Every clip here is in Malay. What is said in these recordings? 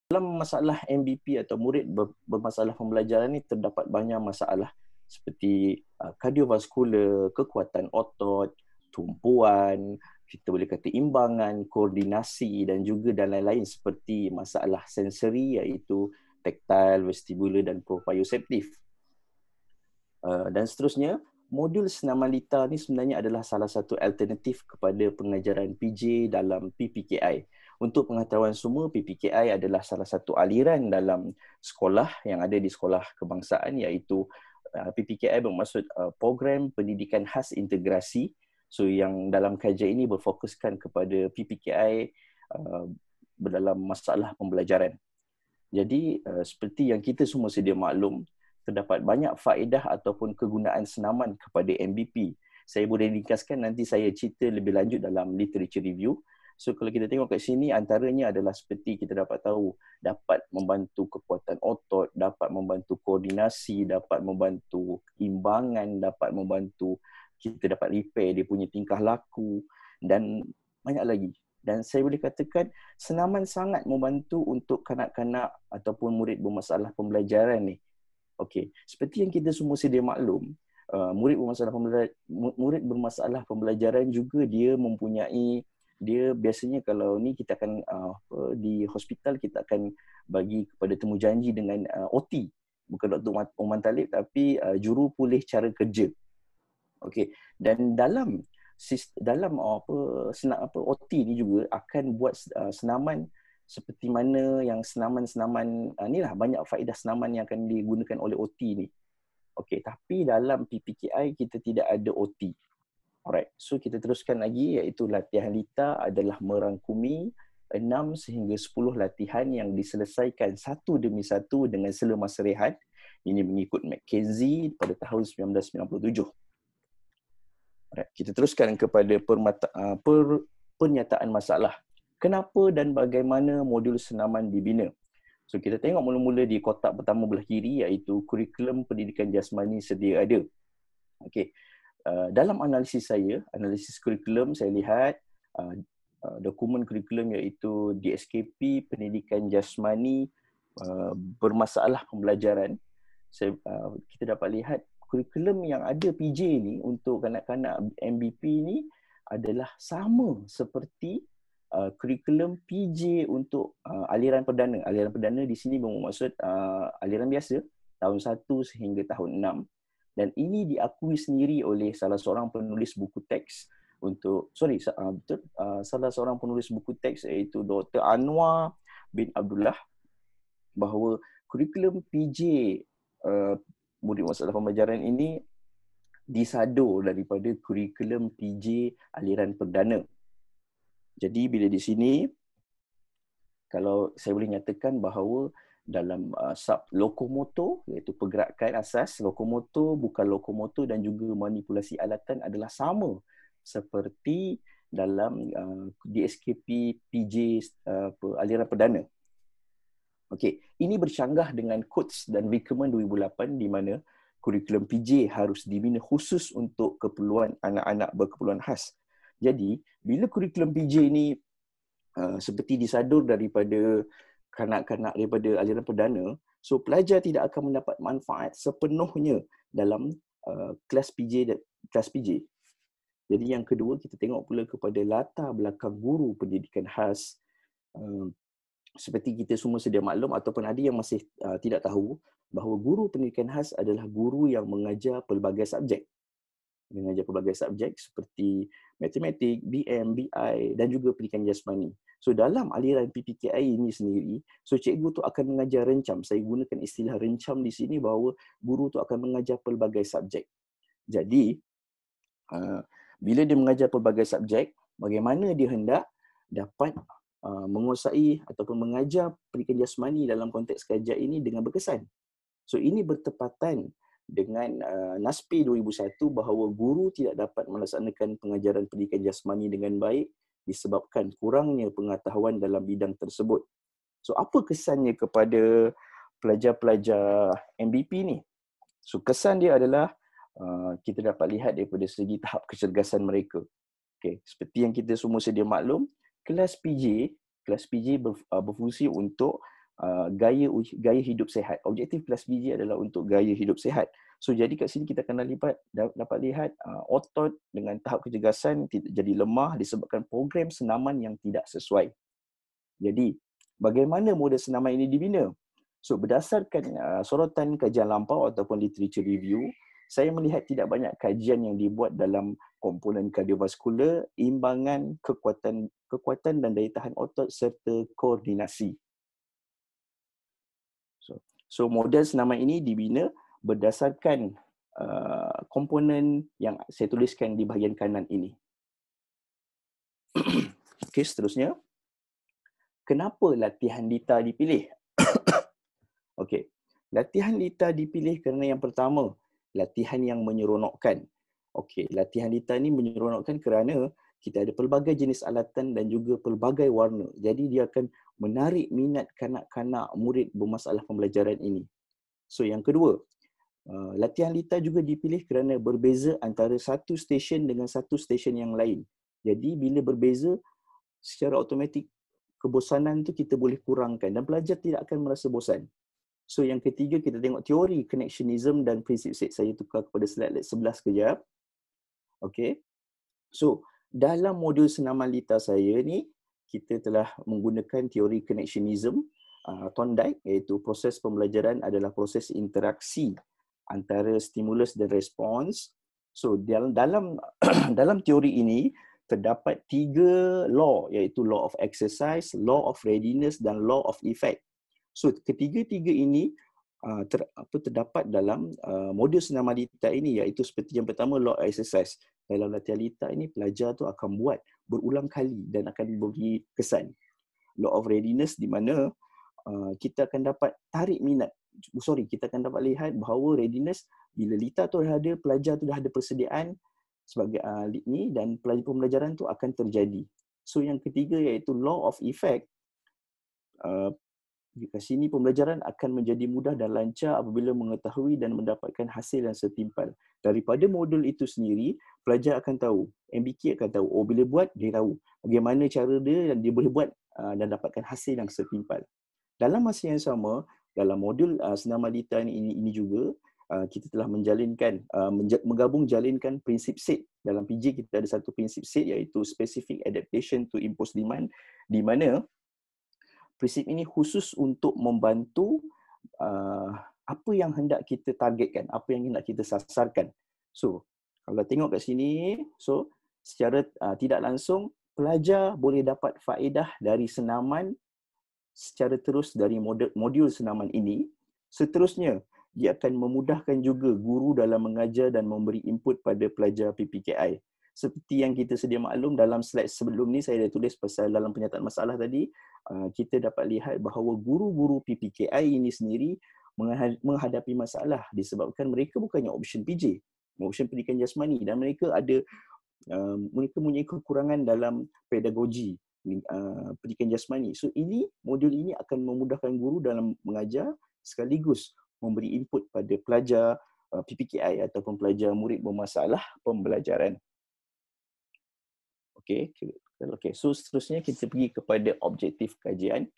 Dalam masalah MBP atau murid bermasalah pembelajaran ni terdapat banyak masalah seperti kardiovaskular, kekuatan otot, tumpuan, kita boleh kata imbangan, koordinasi dan juga dan lain-lain seperti masalah sensori iaitu taktil, vestibular dan proprioceptif. Dan seterusnya, modul senaman lita ni sebenarnya adalah salah satu alternatif kepada pengajaran PJ dalam PPKI. Untuk pengetahuan semua, PPKI adalah salah satu aliran dalam sekolah yang ada di sekolah kebangsaan iaitu PPKI bermaksud Program Pendidikan Khas Integrasi. So yang dalam kajian ini berfokuskan kepada PPKI dalam masalah pembelajaran. Jadi seperti yang kita semua sedia maklum, terdapat banyak faedah ataupun kegunaan senaman kepada MBP. Saya boleh ringkaskan, nanti saya cerita lebih lanjut dalam literature review. So kalau kita tengok kat sini, antaranya adalah seperti kita dapat tahu, dapat membantu kekuatan otot, dapat membantu koordinasi, dapat membantu imbangan, dapat membantu kita dapat repair dia punya tingkah laku dan banyak lagi. Dan saya boleh katakan senaman sangat membantu untuk kanak-kanak ataupun murid bermasalah pembelajaran ni. Okey, seperti yang kita semua sedia maklum, murid bermasalah pembelajaran juga dia mempunyai, dia biasanya kalau ni kita akan di hospital kita akan bagi kepada temujanji dengan OT, bukan Dr. Oman Talib tapi juru pulih cara kerja. Okey, dan dalam OT ni juga akan buat senaman seperti mana yang senaman-senaman inilah banyak faedah senaman yang akan digunakan oleh OT ni. Okey, tapi dalam PPKI kita tidak ada OT. Alright, so kita teruskan lagi iaitu latihan lita adalah merangkumi 6 sehingga 10 latihan yang diselesaikan satu demi satu dengan sela masa rehat. Ini mengikut McKenzie pada tahun 1997. Alright, kita teruskan kepada pernyataan masalah. Kenapa dan bagaimana modul senaman dibina? So kita tengok mula-mula di kotak pertama belah kiri iaitu kurikulum pendidikan jasmani sedia ada. Okey. Dalam analisis saya, analisis kurikulum, saya lihat dokumen kurikulum iaitu DSKP pendidikan jasmani bermasalah pembelajaran. Kita dapat lihat kurikulum yang ada PJ ni untuk kanak-kanak MBP ni adalah sama seperti kurikulum PJ untuk aliran perdana. Aliran perdana di sini bermaksud aliran biasa tahun 1 sehingga tahun 6. Dan ini diakui sendiri oleh salah seorang penulis buku teks salah seorang penulis buku teks iaitu Dr. Anwar bin Abdullah, bahawa kurikulum PJ murid masalah pembelajaran ini disadur daripada kurikulum PJ aliran perdana. Jadi bila di sini, kalau saya boleh nyatakan bahawa dalam sub lokomotor, iaitu pergerakan asas, lokomotor, bukan lokomotor dan juga manipulasi alatan adalah sama seperti dalam DSKP PJ aliran perdana. Okey, ini bercanggah dengan Coates dan Wickerman 2008 di mana kurikulum PJ harus dibina khusus untuk keperluan anak-anak berkeperluan khas. Jadi, bila kurikulum PJ ni seperti disadur daripada kanak-kanak daripada aliran perdana, so pelajar tidak akan mendapat manfaat sepenuhnya dalam kelas PJ. Jadi yang kedua, kita tengok pula kepada latar belakang guru pendidikan khas. Seperti kita semua sedia maklum ataupun ada yang masih tidak tahu bahawa guru pendidikan khas adalah guru yang mengajar pelbagai subjek. Mengajar pelbagai subjek seperti matematik, BM, BI dan juga pendidikan jasmani. So dalam aliran PPKI ini sendiri, so cikgu tu akan mengajar rencam. Saya gunakan istilah rencam di sini bahawa guru tu akan mengajar pelbagai subjek. Jadi bila dia mengajar pelbagai subjek, bagaimana dia hendak dapat menguasai ataupun mengajar pendidikan jasmani dalam konteks kajian ini dengan berkesan. So ini bertepatan dengan NASPI 2001 bahawa guru tidak dapat melaksanakan pengajaran pendidikan jasmani dengan baik disebabkan kurangnya pengetahuan dalam bidang tersebut. So apa kesannya kepada pelajar-pelajar MBP ni? So kesan dia adalah kita dapat lihat daripada segi tahap kecergasan mereka. Okay. Seperti yang kita semua sedia maklum, kelas PJ berfungsi untuk gaya hidup sehat. Objektif kelas PJ adalah untuk gaya hidup sehat. So jadi kat sini kita akan dapat lihat otot dengan tahap kecergasan jadi lemah disebabkan program senaman yang tidak sesuai. Jadi bagaimana model senaman ini dibina? So berdasarkan sorotan kajian lampau ataupun literature review, saya melihat tidak banyak kajian yang dibuat dalam komponen kardiovaskular, imbangan, kekuatan dan daya tahan otot serta koordinasi. So model senaman ini dibina berdasarkan komponen yang saya tuliskan di bahagian kanan ini. Okey, seterusnya. Kenapa latihan LITA dipilih? Okey. Latihan LITA dipilih kerana yang pertama, latihan yang menyeronokkan. Okey, latihan LITA ni menyeronokkan kerana kita ada pelbagai jenis alatan dan juga pelbagai warna. Jadi dia akan menarik minat kanak-kanak murid bermasalah pembelajaran ini. So yang kedua, latihan LITA juga dipilih kerana berbeza antara satu stesen dengan satu stesen yang lain. Jadi bila berbeza, secara automatik kebosanan tu kita boleh kurangkan dan pelajar tidak akan merasa bosan. So yang ketiga, kita tengok teori connectionism dan prinsip set. Saya tukar kepada slide 11 kejap. Okey. So dalam modul senaman LITA saya ni, kita telah menggunakan teori connectionism, Thorndike, iaitu proses pembelajaran adalah proses interaksi antara stimulus dan respons. So dalam dalam teori ini terdapat 3 law, iaitu law of exercise, law of readiness dan law of effect. So ketiga-tiga ini terdapat dalam modul senaman LITA ini, iaitu seperti yang pertama, law of exercise. Dalam latihan LITA ini, pelajar tu akan buat berulang kali dan akan beri kesan. Law of readiness di mana kita akan dapat kita akan dapat lihat bahawa readiness bila LITA tu ada, pelajar tu dah ada persediaan sebagai ni dan pembelajaran tu akan terjadi. So yang ketiga iaitu law of effect. Kat sini pembelajaran akan menjadi mudah dan lancar apabila mengetahui dan mendapatkan hasil yang setimpal. Daripada modul itu sendiri, pelajar akan tahu, MBK akan tahu, bila buat dia tahu bagaimana cara dia dan dia boleh buat dan dapatkan hasil yang setimpal. Dalam masa yang sama, dalam modul senaman LITA ini juga, kita telah menggabung jalinkan prinsip SAID. Dalam PJ kita ada satu prinsip SAID iaitu Specific Adaptation to Imposed Demand, di mana prinsip ini khusus untuk membantu apa yang hendak kita targetkan, apa yang hendak kita sasarkan. So, kalau tengok kat sini, so secara tidak langsung, pelajar boleh dapat faedah dari senaman secara terus dari modul senaman ini. Seterusnya, dia akan memudahkan juga guru dalam mengajar dan memberi input pada pelajar PPKI. Seperti yang kita sedia maklum dalam slide sebelum ni, saya dah tulis pasal dalam penyataan masalah tadi, kita dapat lihat bahawa guru-guru PPKI ini sendiri menghadapi masalah disebabkan mereka bukannya option PJ, option pendidikan jasmani, dan mereka mempunyai kekurangan dalam pedagogi pendidikan jasmani. So modul ini akan memudahkan guru dalam mengajar sekaligus memberi input pada pelajar PPKI ataupun pelajar murid bermasalah pembelajaran. Okey, so seterusnya kita pergi kepada objektif kajian.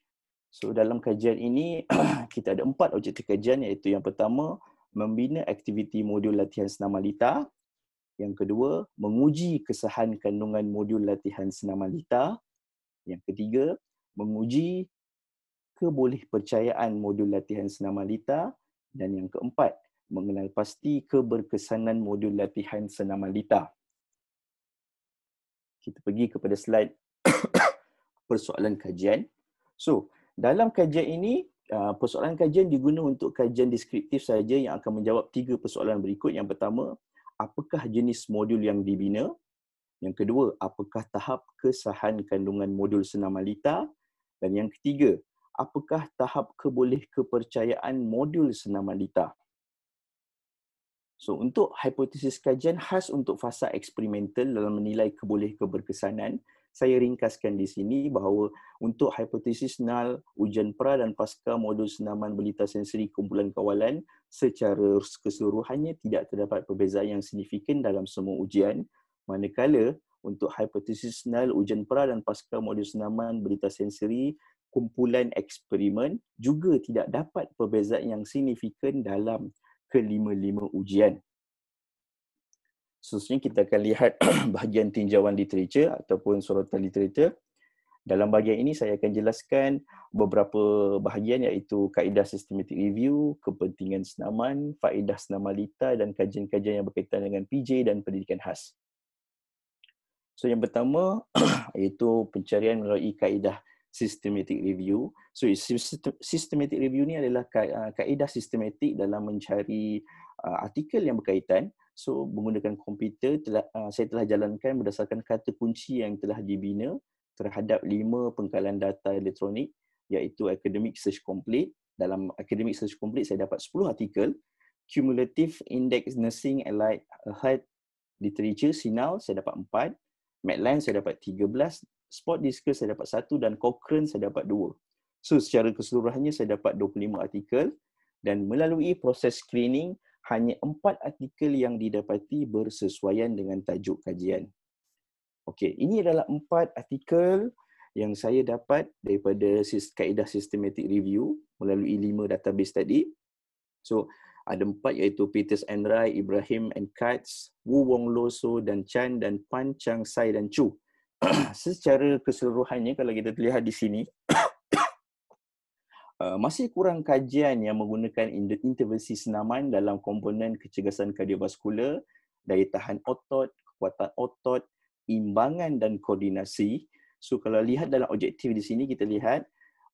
So dalam kajian ini kita ada 4 objektif kajian, iaitu yang pertama, membina aktiviti modul latihan senaman LITA. Yang kedua, menguji kesahan kandungan modul latihan senaman LITA. Yang ketiga, menguji kebolehpercayaan modul latihan senaman LITA. Dan yang keempat, mengenal pasti keberkesanan modul latihan senaman LITA. Kita pergi kepada slide persoalan kajian. So, dalam kajian ini, persoalan kajian digunakan untuk kajian deskriptif saja yang akan menjawab 3 persoalan berikut. Yang pertama, apakah jenis modul yang dibina? Yang kedua, apakah tahap kesahan kandungan modul senaman LITA? Dan yang ketiga, apakah tahap kepercayaan modul senaman LITA? So, untuk hipotesis kajian khas untuk fasa eksperimental dalam menilai keberkesanan, saya ringkaskan di sini bahawa untuk hipotesis null, ujian pra dan pasca modul senaman berita sensori kumpulan kawalan, secara keseluruhannya tidak terdapat perbezaan yang signifikan dalam semua ujian, manakala untuk hipotesis null, ujian pra dan pasca modul senaman berita sensori kumpulan eksperimen juga tidak dapat perbezaan yang signifikan dalam kelima-lima ujian. Seterusnya kita akan lihat bahagian tinjauan literature ataupun sorotan literature. Dalam bahagian ini saya akan jelaskan beberapa bahagian iaitu kaedah systematic review, kepentingan senaman, faedah senaman lita dan kajian-kajian yang berkaitan dengan PJ dan pendidikan khas. So yang pertama iaitu pencarian melalui kaedah systematic review. So systematic review ni adalah kaedah sistematik dalam mencari artikel yang berkaitan. So menggunakan komputer saya telah jalankan berdasarkan kata kunci yang telah dibina terhadap 5 pengkalan data elektronik iaitu Academic Search Complete. Dalam Academic Search Complete saya dapat 10 artikel. Cumulative Index Nursing Allied Literature Sinal saya dapat 4. Medline saya dapat 13. Spot Discus saya dapat 1 dan Cochrane saya dapat 2. So secara keseluruhannya saya dapat 25 artikel dan melalui proses screening hanya 4 artikel yang didapati bersesuaian dengan tajuk kajian. Okey, ini adalah 4 artikel yang saya dapat daripada kaedah systematic review melalui 5 database tadi. So, ada 4 iaitu Peters and Wright, Ibrahim and Katz, Wu Wong Lo So dan Chan dan Pan Chang Sai dan Chu. Secara keseluruhannya kalau kita lihat di sini masih kurang kajian yang menggunakan intervensi senaman dalam komponen kecergasan kardiovaskular, daya tahan otot, kekuatan otot, imbangan dan koordinasi. So kalau lihat dalam objektif di sini kita lihat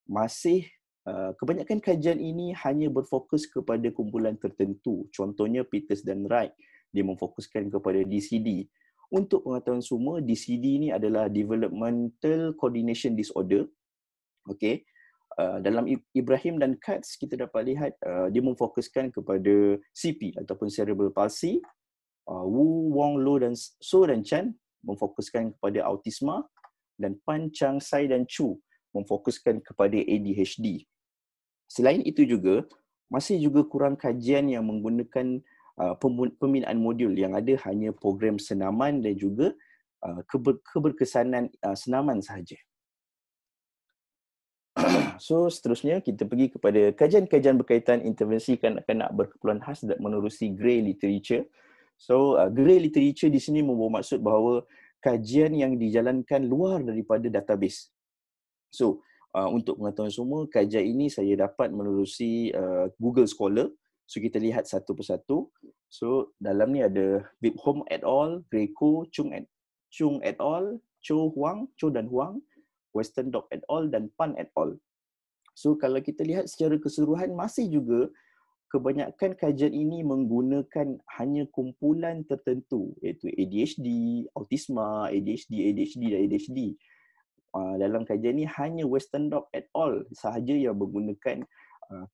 masih kebanyakan kajian ini hanya berfokus kepada kumpulan tertentu. Contohnya Peters dan Wright, dia memfokuskan kepada DCD. Untuk pengetahuan semua, DCD ini adalah Developmental Coordination Disorder. Okey. Dalam Ibrahim dan Katz kita dapat lihat dia memfokuskan kepada CP ataupun cerebral palsy. Wu, Wong, Lo dan So dan Chan memfokuskan kepada autisma dan Pan Chang Sai dan Chu memfokuskan kepada ADHD. Selain itu juga masih juga kurang kajian yang menggunakan pembinaan modul yang ada hanya program senaman dan juga keberkesanan senaman sahaja. So seterusnya kita pergi kepada kajian-kajian berkaitan intervensi kanak-kanak berkeperluan khas dan menerusi grey literature. So grey literature di sini membawa maksud bahawa kajian yang dijalankan luar daripada database. So untuk pengetahuan semua, kajian ini saya dapat menerusi Google Scholar. So kita lihat satu persatu. So dalam ni ada Bibholm et al, Greco, Chung et al, Cho dan Huang, Western Dog et al dan Pan et al. So kalau kita lihat secara keseluruhan masih juga kebanyakan kajian ini menggunakan hanya kumpulan tertentu iaitu ADHD, autisma, ADHD dan ADHD. Dalam kajian ini hanya Western Dog et al sahaja yang menggunakan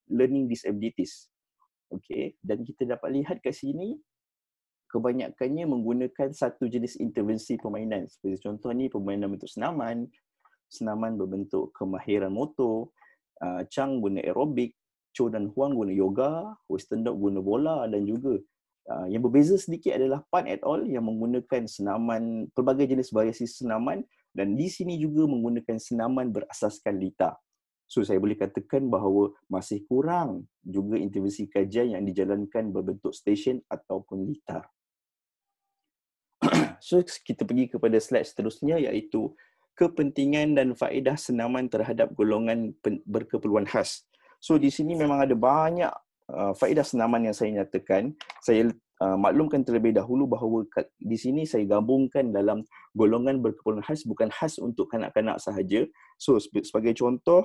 learning disabilities. Okey, dan kita dapat lihat kat sini kebanyakannya menggunakan satu jenis intervensi permainan. Seperti contoh ni permainan bentuk senaman, senaman berbentuk kemahiran motor, Chang guna aerobik, Cho dan Huang guna yoga, Western Dog guna bola dan juga yang berbeza sedikit adalah Pan et al yang menggunakan senaman, pelbagai jenis variasi senaman dan di sini juga menggunakan senaman berasaskan lita. So saya boleh katakan bahawa masih kurang juga intervensi kajian yang dijalankan berbentuk stesen ataupun lita. So kita pergi kepada slide seterusnya iaitu kepentingan dan faedah senaman terhadap golongan berkeperluan khas. So di sini memang ada banyak faedah senaman yang saya nyatakan. Saya maklumkan terlebih dahulu bahawa di sini saya gabungkan dalam golongan berkeperluan khas, bukan khas untuk kanak-kanak sahaja. So sebagai contoh,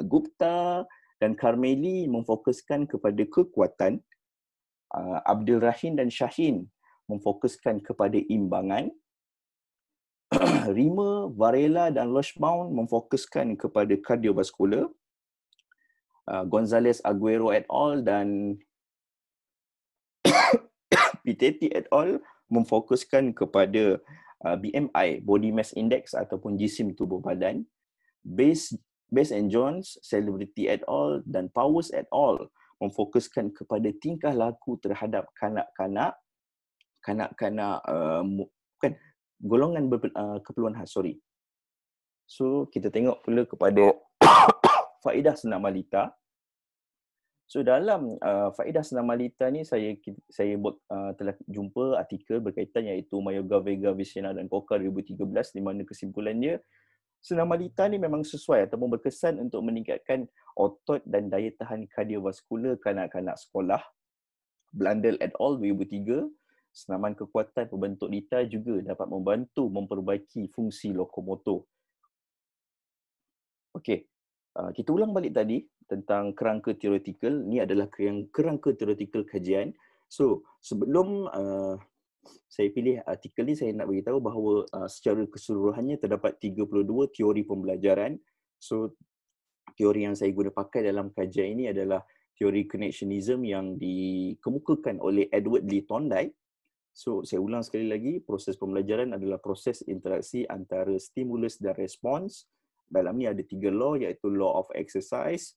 Gupta dan Carmeli memfokuskan kepada kekuatan, Abdul Rahim dan Shahin memfokuskan kepada imbangan, Rima, Varela dan Loshbaum memfokuskan kepada kardiovaskular, Gonzalez, Aguero et al dan Pitetti et al memfokuskan kepada BMI, Body Mass Index ataupun jisim tubuh badan. Bass and Jones, Celebrity et al dan Powers et al memfokuskan kepada tingkah laku terhadap kanak-kanak golongan keperluan khas, So kita tengok pula kepada faedah senam balita. So dalam faedah senam balita ni saya telah jumpa artikel berkaitan iaitu Mayoga, Vega, Vicena dan Koka 2013 di mana kesimpulannya senam balita ni memang sesuai ataupun berkesan untuk meningkatkan otot dan daya tahan kardiovaskular kanak-kanak sekolah. Blandel et al. 2003, senaman kekuatan pembentuk lita juga dapat membantu memperbaiki fungsi lokomotor. Okey, kita ulang balik tadi tentang kerangka teoretikal. Ni adalah kerangka teoretikal kajian. So, sebelum saya pilih artikel ni, saya nak beritahu bahawa secara keseluruhannya terdapat 32 teori pembelajaran. So, teori yang saya guna pakai dalam kajian ini adalah teori connectionism yang dikemukakan oleh Edward Lee Thorndike. So, saya ulang sekali lagi, proses pembelajaran adalah proses interaksi antara stimulus dan respons. Dalam ni ada 3 law, iaitu law of exercise,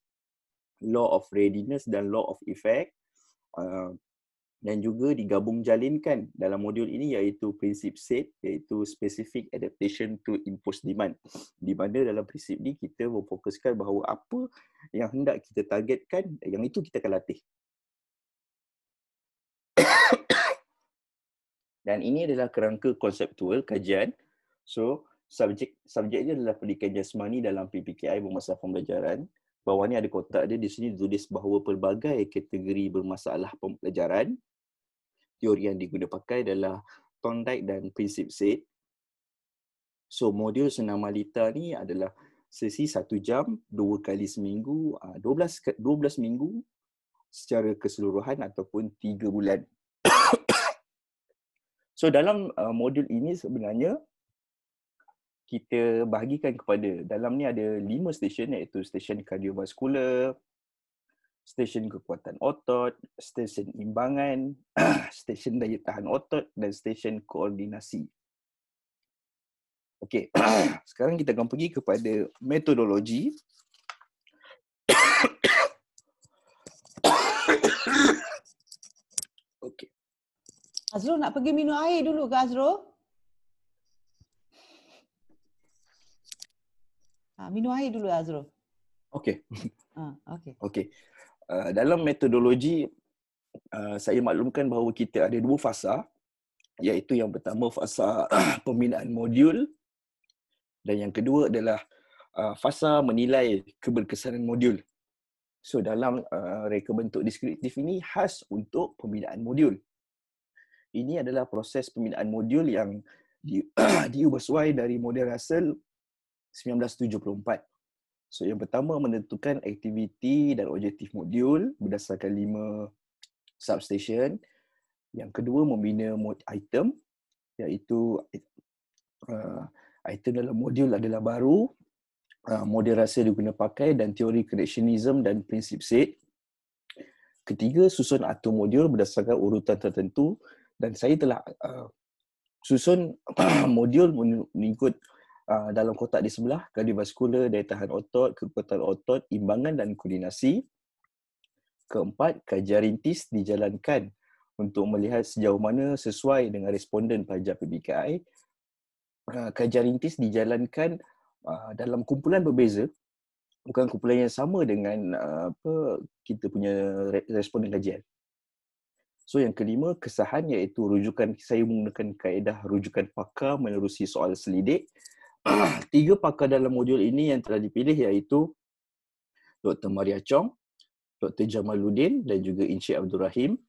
law of readiness dan law of effect. Dan juga digabung jalinkan dalam modul ini iaitu prinsip SAID, iaitu Specific Adaptation to Imposed Demand. Di mana dalam prinsip ni kita memfokuskan bahawa apa yang hendak kita targetkan, yang itu kita akan latih. Dan ini adalah kerangka konseptual kajian. So, subjeknya adalah pendidikan jasmani dalam PPKI bermasalah pembelajaran. Bawah ni ada kotak dia, di sini ditulis bahawa pelbagai kategori bermasalah pembelajaran. Teori yang digunakan pakai adalah Thorndike dan prinsip SAID. So, modul senam balita ni adalah sesi 1 jam, 2 kali seminggu, 12 minggu secara keseluruhan ataupun 3 bulan. So, dalam modul ini sebenarnya kita bahagikan kepada, dalam ni ada 5 stesen iaitu stesen kardiovaskular, stesen kekuatan otot, stesen imbangan, stesen daya tahan otot dan stesen koordinasi. Okey, sekarang kita akan pergi kepada metodologi. Okey. Azrul nak pergi minum air dulu ke Azrul? Minum air dulu Azrul. Okey. Okey. Okey. Dalam metodologi, saya maklumkan bahawa kita ada 2 fasa, iaitu yang pertama fasa pembinaan modul dan yang kedua adalah fasa menilai keberkesanan modul. So dalam reka bentuk deskriptif ini khas untuk pembinaan modul. Ini adalah proses pembinaan modul yang diubah suai dari model Russell 1974. So yang pertama menentukan aktiviti dan objektif modul berdasarkan 5 substation. Yang kedua membina item, iaitu item dalam modul adalah baru, model Russell diguna pakai dan teori connectionism dan prinsip SAID. Ketiga, susun atur modul berdasarkan urutan tertentu dan saya telah susun modul mengikut dalam kotak di sebelah, kardiovaskular, daya tahan otot, kekuatan otot, imbangan dan koordinasi. Keempat, kajian rintis dijalankan untuk melihat sejauh mana sesuai dengan responden pelajar PBKI. Kajian rintis dijalankan dalam kumpulan berbeza, bukan kumpulan yang sama dengan kita punya responden kajian. So yang kelima, kesahan, iaitu rujukan, saya menggunakan kaedah rujukan pakar menerusi soal selidik. 3 pakar dalam modul ini yang telah dipilih iaitu Dr. Maria Chong, Dr. Jamaluddin dan juga Encik Abdul Rahim.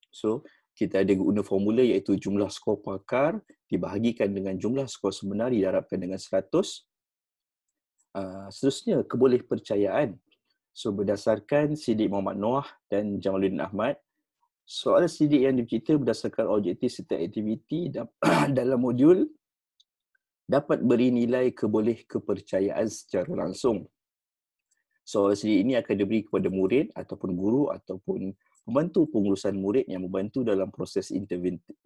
So kita ada guna formula iaitu jumlah skor pakar dibahagikan dengan jumlah skor sebenar didarabkan dengan 100. Seterusnya, kebolehpercayaan. So berdasarkan Siddiq Muhammad Noah dan Jamaluddin Ahmad, soal sidik yang dicipta berdasarkan objektif serta aktiviti dalam modul dapat beri nilai kebolehkepercayaan secara langsung. Soal sidik ini akan diberi kepada murid ataupun guru ataupun membantu pengurusan murid yang membantu dalam proses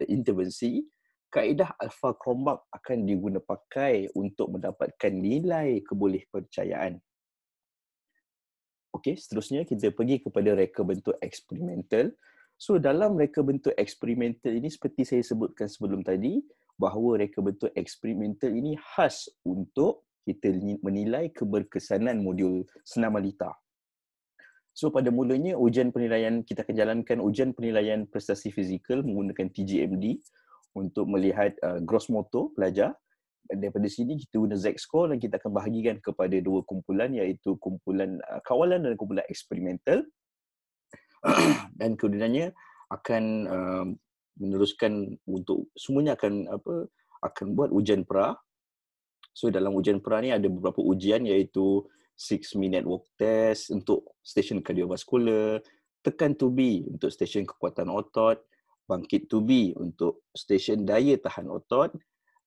intervensi. Kaedah Alpha Cronbach akan diguna pakai untuk mendapatkan nilai kebolehpercayaan. Okey, seterusnya kita pergi kepada reka bentuk eksperimental. So dalam reka bentuk eksperimental ini seperti saya sebutkan sebelum tadi, bahawa reka bentuk eksperimental ini khas untuk kita menilai keberkesanan modul Senamalita. So pada mulanya ujian penilaian, kita akan jalankan ujian penilaian prestasi fizikal menggunakan TGMD untuk melihat gross motor pelajar. Daripada sini kita guna Z-score dan kita akan bahagikan kepada dua kumpulan, iaitu kumpulan kawalan dan kumpulan eksperimental. Dan kemudiannya akan meneruskan untuk semuanya akan buat ujian pra. So dalam ujian pra ni ada beberapa ujian, iaitu 6-minute walk test untuk stesen kardiovaskular, tekan to B untuk stesen kekuatan otot, bangkit to B untuk stesen daya tahan otot,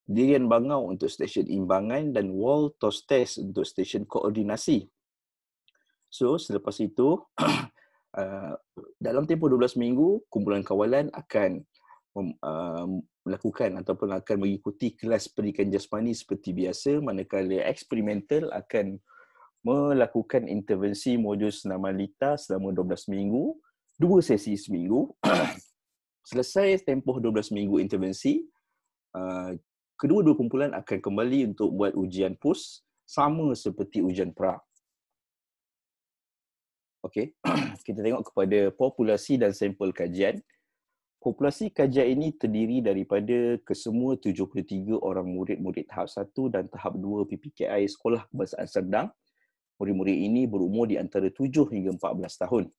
dirian bangau untuk stesen imbangan, dan wall toss test untuk stesen koordinasi. So selepas itu dalam tempoh 12 minggu, kumpulan kawalan akan melakukan ataupun akan mengikuti kelas pendidikan jasmani seperti biasa, manakala eksperimental akan melakukan intervensi modul Senamalita selama 12 minggu, 2 sesi seminggu. Selesai tempoh 12 minggu intervensi, kedua-dua kumpulan akan kembali untuk buat ujian PUS sama seperti ujian pra. Okey, kita tengok kepada populasi dan sampel kajian. Populasi kajian ini terdiri daripada kesemua 73 orang murid-murid tahap 1 dan tahap 2 PPKI Sekolah Kebangsaan Serdang. Murid-murid ini berumur di antara 7 hingga 14 tahun.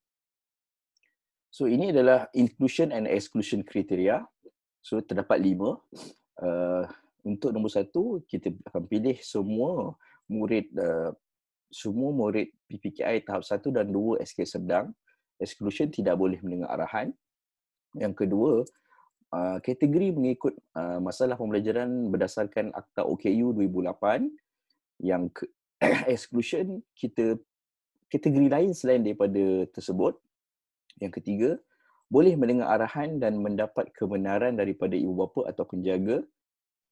So ini adalah inclusion and exclusion kriteria. So terdapat 5. Untuk nombor 1, kita akan pilih semua murid PPKI tahap 1 dan 2 SK Serdang. Exclusion tidak boleh mendengar arahan. Yang kedua, kategori mengikut masalah pembelajaran berdasarkan Akta OKU 2008. Yang exclusion, kita kategori lain selain daripada tersebut. Yang ketiga, boleh mendengar arahan dan mendapat kebenaran daripada ibu bapa atau penjaga.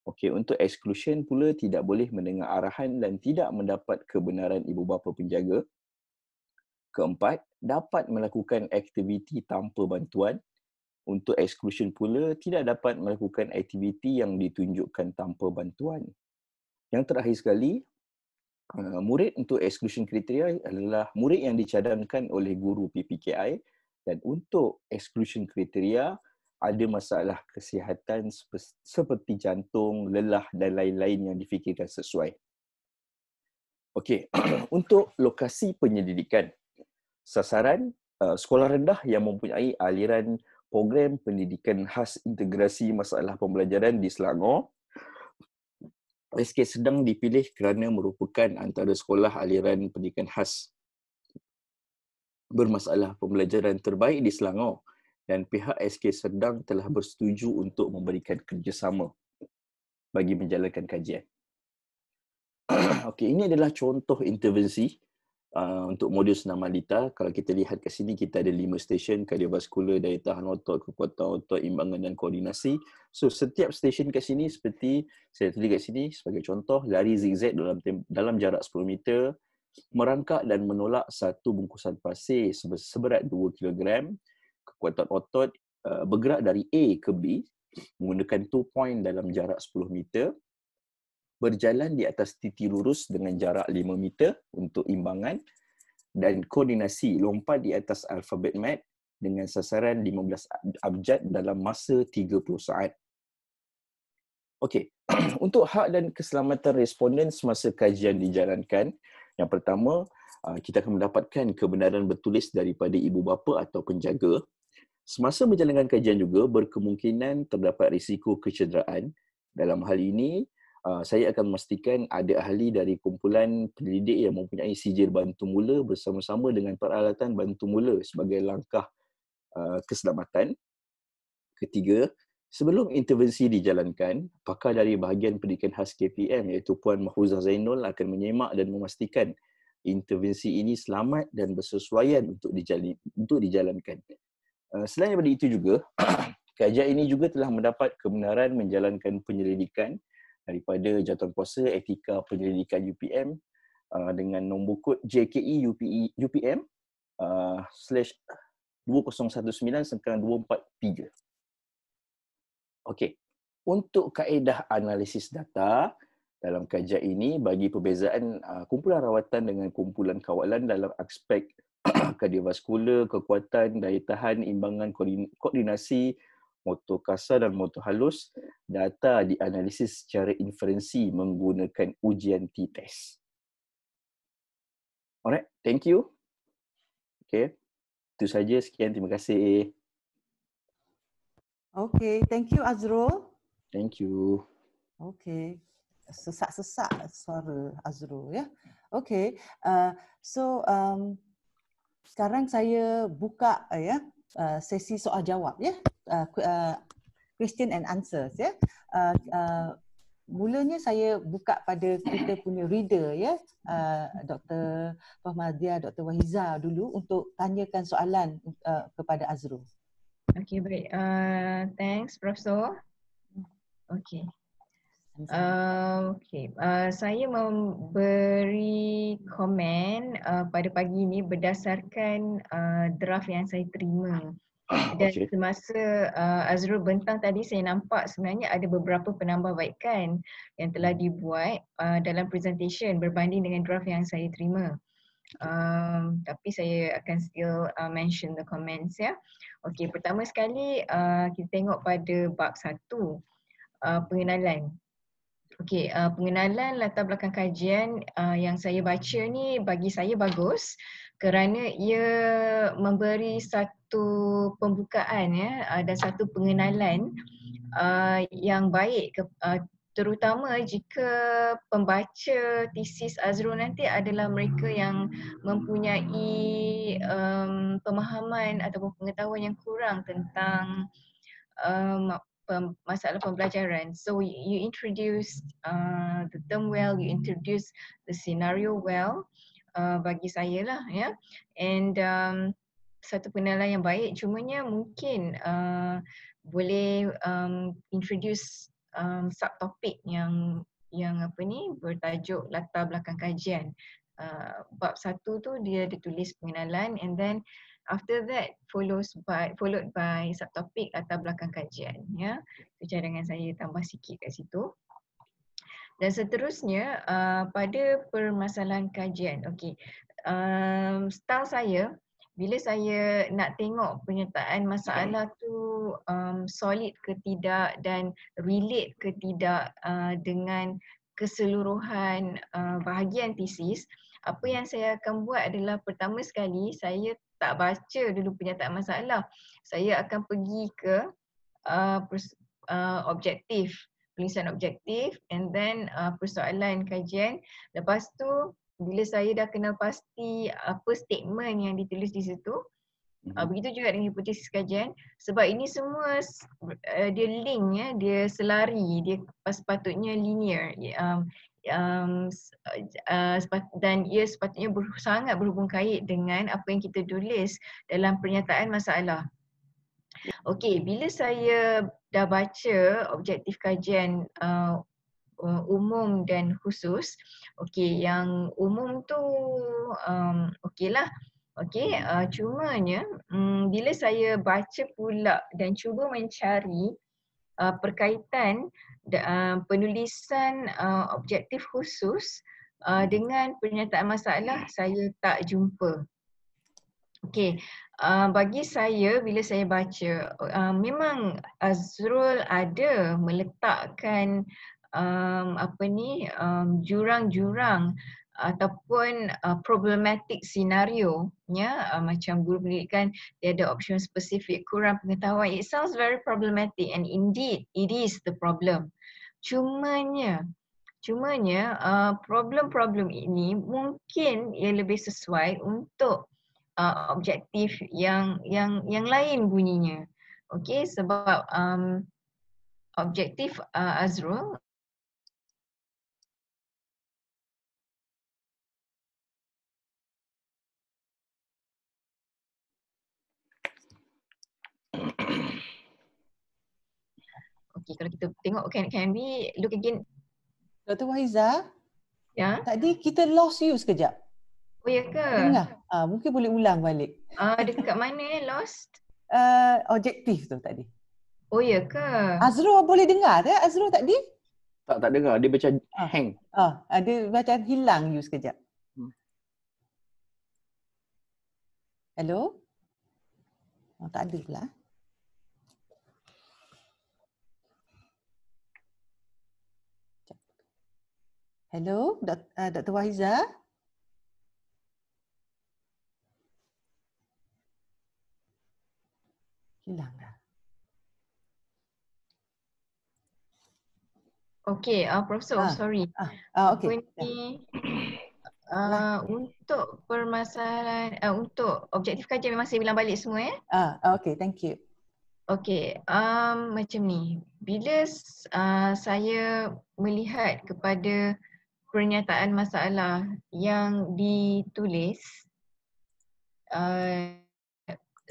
Okey, untuk exclusion pula tidak boleh mendengar arahan dan tidak mendapat kebenaran ibu bapa penjaga. Keempat, dapat melakukan aktiviti tanpa bantuan. Untuk exclusion pula tidak dapat melakukan aktiviti yang ditunjukkan tanpa bantuan. Yang terakhir sekali, murid untuk exclusion kriteria adalah murid yang dicadangkan oleh guru PPKI, dan untuk exclusion kriteria ada masalah kesihatan seperti jantung, lelah dan lain-lain yang difikirkan sesuai. Okey, untuk lokasi penyelidikan, sasaran sekolah rendah yang mempunyai aliran program pendidikan khas integrasi masalah pembelajaran di Selangor. SK Serdang dipilih kerana merupakan antara sekolah aliran pendidikan khas bermasalah pembelajaran terbaik di Selangor, dan pihak SK Serdang telah bersetuju untuk memberikan kerjasama bagi menjalankan kajian. Okey, ini adalah contoh intervensi untuk modul Senamalita. Kalau kita lihat kat sini, kita ada 5 stesen: kardiovaskular, daya tahan otot, kekuatan otot, imbangan dan koordinasi. So setiap stesen kat sini seperti saya tulis kat sini sebagai contoh: lari zigzag dalam jarak 10 meter, merangkak dan menolak satu bungkusan pasir seberat 2 kg, kekuatan otot bergerak dari A ke B menggunakan 2 point dalam jarak 10 meter, berjalan di atas titi lurus dengan jarak 5 meter untuk imbangan, dan koordinasi lompat di atas alfabet mat dengan sasaran 15 abjad dalam masa 30 saat. Okey, untuk hak dan keselamatan responden semasa kajian dijalankan, yang pertama, kita akan mendapatkan kebenaran bertulis daripada ibu bapa atau penjaga. Semasa menjalankan kajian juga berkemungkinan terdapat risiko kecederaan. Dalam hal ini, saya akan memastikan ada ahli dari kumpulan penyelidik yang mempunyai sijil bantu mula bersama-sama dengan peralatan bantu mula sebagai langkah keselamatan. Ketiga, sebelum intervensi dijalankan, pakar dari bahagian pendidikan khas KPM iaitu Puan Mahfuzah Zainul akan menyemak dan memastikan intervensi ini selamat dan bersesuaian untuk dijalankan. Selain daripada itu juga, kajian ini juga telah mendapat kebenaran menjalankan penyelidikan daripada Jawatankuasa Etika Penyelidikan UPM dengan nombor kod JKE UPM /2019/243. Okey, untuk kaedah analisis data, Dalam kajian ini bagi perbezaan kumpulan rawatan dengan kumpulan kawalan dalam aspek kardiovaskular, kekuatan, daya tahan, imbangan, koordinasi, motor kasar dan motor halus, data dianalisis secara inferensi menggunakan ujian t-test. Alright, thank you. Okay, itu saja. Sekian, terima kasih. Okay, thank you Azrul. Thank you. Okay. Sesak-sesak suara Azrul ya. Okay. So sekarang saya buka sesi soal jawab ya. Question and answers ya. Mulanya saya buka pada kita punya reader ya. Dr. Fahmadia, Dr. Wahiza dulu untuk tanyakan soalan kepada Azrul. Okay, baik. Thanks, Profesor. Okay. Saya memberi komen pada pagi ini berdasarkan draft yang saya terima. Dan semasa Azrul bentang tadi, saya nampak sebenarnya ada beberapa penambahbaikan yang telah dibuat dalam presentation berbanding dengan draft yang saya terima. Tapi saya akan still mention the comments ya. Okey, pertama sekali kita tengok pada bab 1, pengenalan. Okey, pengenalan latar belakang kajian yang saya baca ni bagi saya bagus kerana ia memberi satu pembukaan ya dan satu pengenalan yang baik terutama jika pembaca tesis Azrul nanti adalah mereka yang mempunyai pemahaman ataupun pengetahuan yang kurang tentang masalah pembelajaran. So you introduce the term well, you introduce the scenario well bagi saya lah ya. And satu pengenalan yang baik, cumanya mungkin boleh introduce subtopik yang bertajuk latar belakang kajian. Bab 1 tu dia ditulis pengenalan and then after that followed by subtopik latar belakang kajian ya. Itu cadangan saya tambah sikit kat situ. Dan seterusnya pada permasalahan kajian. Okey. Style saya bila saya nak tengok penyertaan masalah tu solid ke tidak dan relate ke tidak dengan keseluruhan bahagian tesis, apa yang saya akan buat adalah pertama sekali saya tak baca dulu penyataan masalah. Saya akan pergi ke objektif, penulisan objektif and then persoalan kajian. Lepas tu bila saya dah kenal pasti apa statement yang ditulis di situ, begitu juga dengan hipotesis kajian. Sebab ini semua dia link ya, dia selari, dia sepatutnya linear. Dan ia sepatutnya sangat berhubung kait dengan apa yang kita tulis dalam pernyataan masalah. Okey, bila saya dah baca objektif kajian umum dan khusus, okey, yang umum tu okeylah. Okey, cumanya bila saya baca pula dan cuba mencari perkaitan penulisan objektif khusus dengan pernyataan masalah, saya tak jumpa. Okey, bagi saya bila saya baca memang Azrul ada meletakkan jurang-jurang ataupun problematic scenario ya, macam guru pendidikan dia ada option spesifik kurang pengetahuan. It sounds very problematic and indeed it is the problem. Cumanya problem-problem ini mungkin ia lebih sesuai untuk objektif yang lain bunyinya. Okey, sebab objektif Azrul okey, kalau kita tengok can we look again? Dr. Wahiza, Ya. tadi kita lost you sekejap. Oh ya ke? Dengar. Mungkin boleh ulang balik. Dekat mana lost? Objektif tu tadi. Oh ya ke? Azrul boleh dengar tak Azrul tadi? Tak dengar. Dia macam hang. Ada macam hilang you sekejap. Hello? Tak ada pula. Hello, Dr. Wahiza? Hilang dah. Okay, Profesor, sorry. Okay. Untuk permasalahan, untuk objektif kajian memang saya bilang balik semua Okay, thank you. Okay, macam ni. Bila saya melihat kepada pernyataan masalah yang ditulis,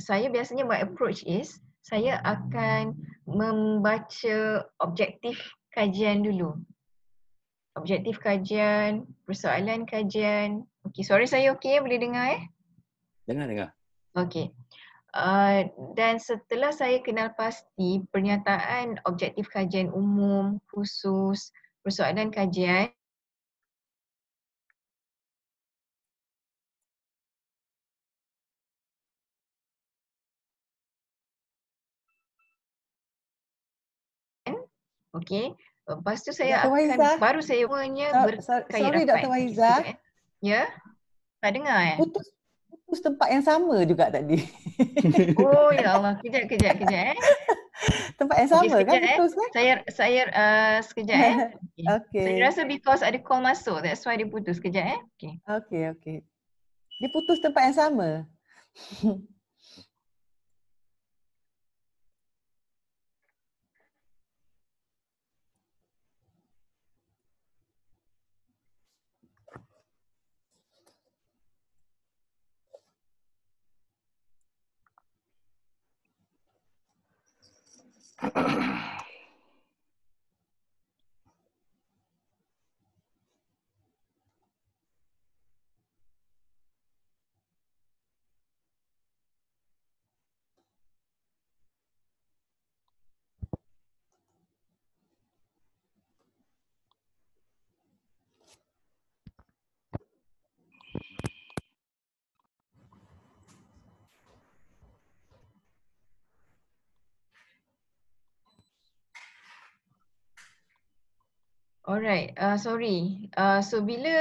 saya biasanya my approach is saya akan membaca objektif kajian dulu. Objektif kajian, persoalan kajian. Okay, suara saya okay? Boleh dengar Dengar. Okay. Dan setelah saya kenal pasti pernyataan objektif kajian umum, khusus, persoalan kajian, okay. Lepas tu saya Dr. Wahiza, baru saya semuanya berkait sorry rapat. Dr. Wahiza. Ya? Tak dengar Putus tempat yang sama juga tadi. Oh ya Allah, kejap Tempat yang sama okay, kan putus kan? Saya sekejap Okay. Saya rasa because ada call masuk, that's why dia putus. Kejap Okay. Dia putus tempat yang sama. Alright, sorry. So bila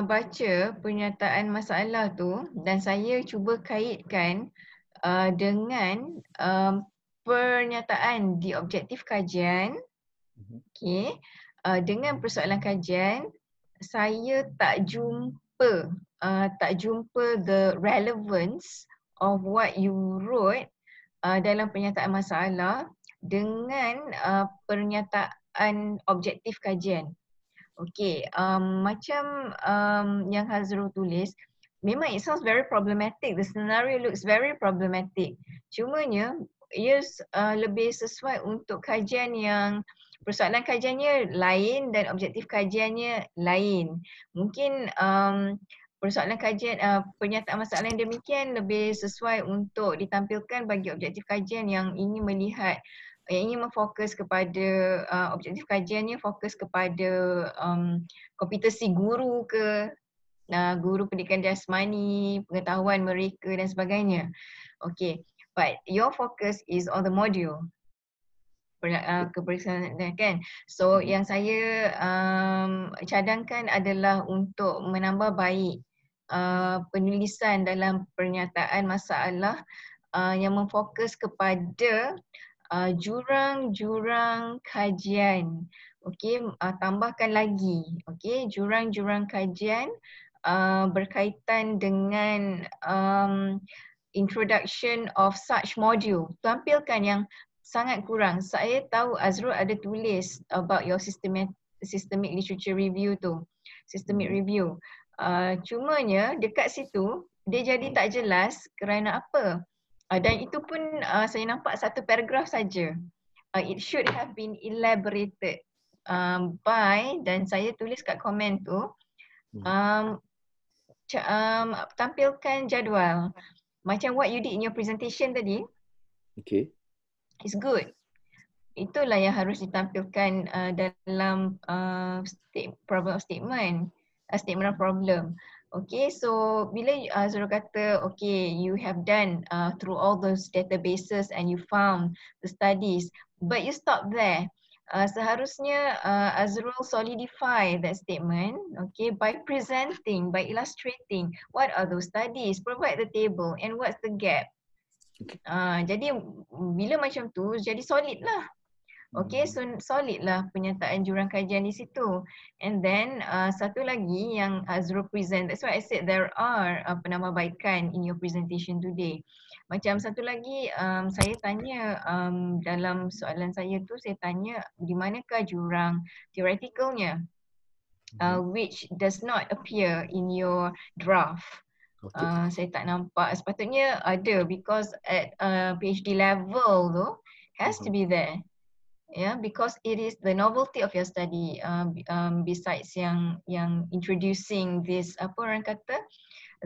baca pernyataan masalah tu dan saya cuba kaitkan dengan pernyataan di objektif kajian, okay, dengan persoalan kajian, saya tak jumpa the relevance of what you wrote dalam pernyataan masalah dengan pernyataan objektif kajian. Okay, macam yang Hazrul tulis, memang it sounds very problematic. The scenario looks very problematic. Cumanya, ia lebih sesuai untuk kajian yang persoalan kajiannya lain dan objektif kajiannya lain. Mungkin persoalan kajian, pernyataan masalah yang demikian lebih sesuai untuk ditampilkan bagi objektif kajian yang ingin melihat, yang ingin memfokus kepada objektif kajiannya fokus kepada kompetensi guru ke, guru pendidikan jasmani, pengetahuan mereka dan sebagainya. Okay, but your focus is on the module. Kebersihan kan. So yang saya cadangkan adalah untuk menambah baik penulisan dalam pernyataan masalah yang memfokus kepada jurang-jurang kajian. Okey, tambahkan lagi. Okey, jurang-jurang kajian berkaitan dengan introduction of such module. Tampilkan yang sangat kurang. Saya tahu Azrul ada tulis about your systemic literature review tu. Systemic review. Cumanya dekat situ dia jadi tak jelas kerana apa. Dan itu pun saya nampak satu paragraf saja. It should have been elaborated by, dan saya tulis kat komen tu, tampilkan jadual. Macam what you did in your presentation tadi. Okay. It's good. itulah yang harus ditampilkan dalam problem of statement, statement of problem. Okay, so bila Azrul kata, okay, you have done through all those databases and you found the studies, but you stop there. Seharusnya Azrul solidify that statement, okay, by presenting, by illustrating what are those studies, provide the table and what's the gap. Jadi bila macam tu jadi solid lah. Okay, so solid lah penyertaan jurang kajian di situ. And then satu lagi yang Azrul present, that's why I said there are penambahbaikan in your presentation today. Macam satu lagi saya tanya dalam soalan saya tu, saya tanya di manakah jurang theoreticalnya, which does not appear in your draft. Saya tak nampak, sepatutnya ada because at PhD level tu has to be there. Yeah, because it is the novelty of your study. Besides yang introducing this apa orang kata,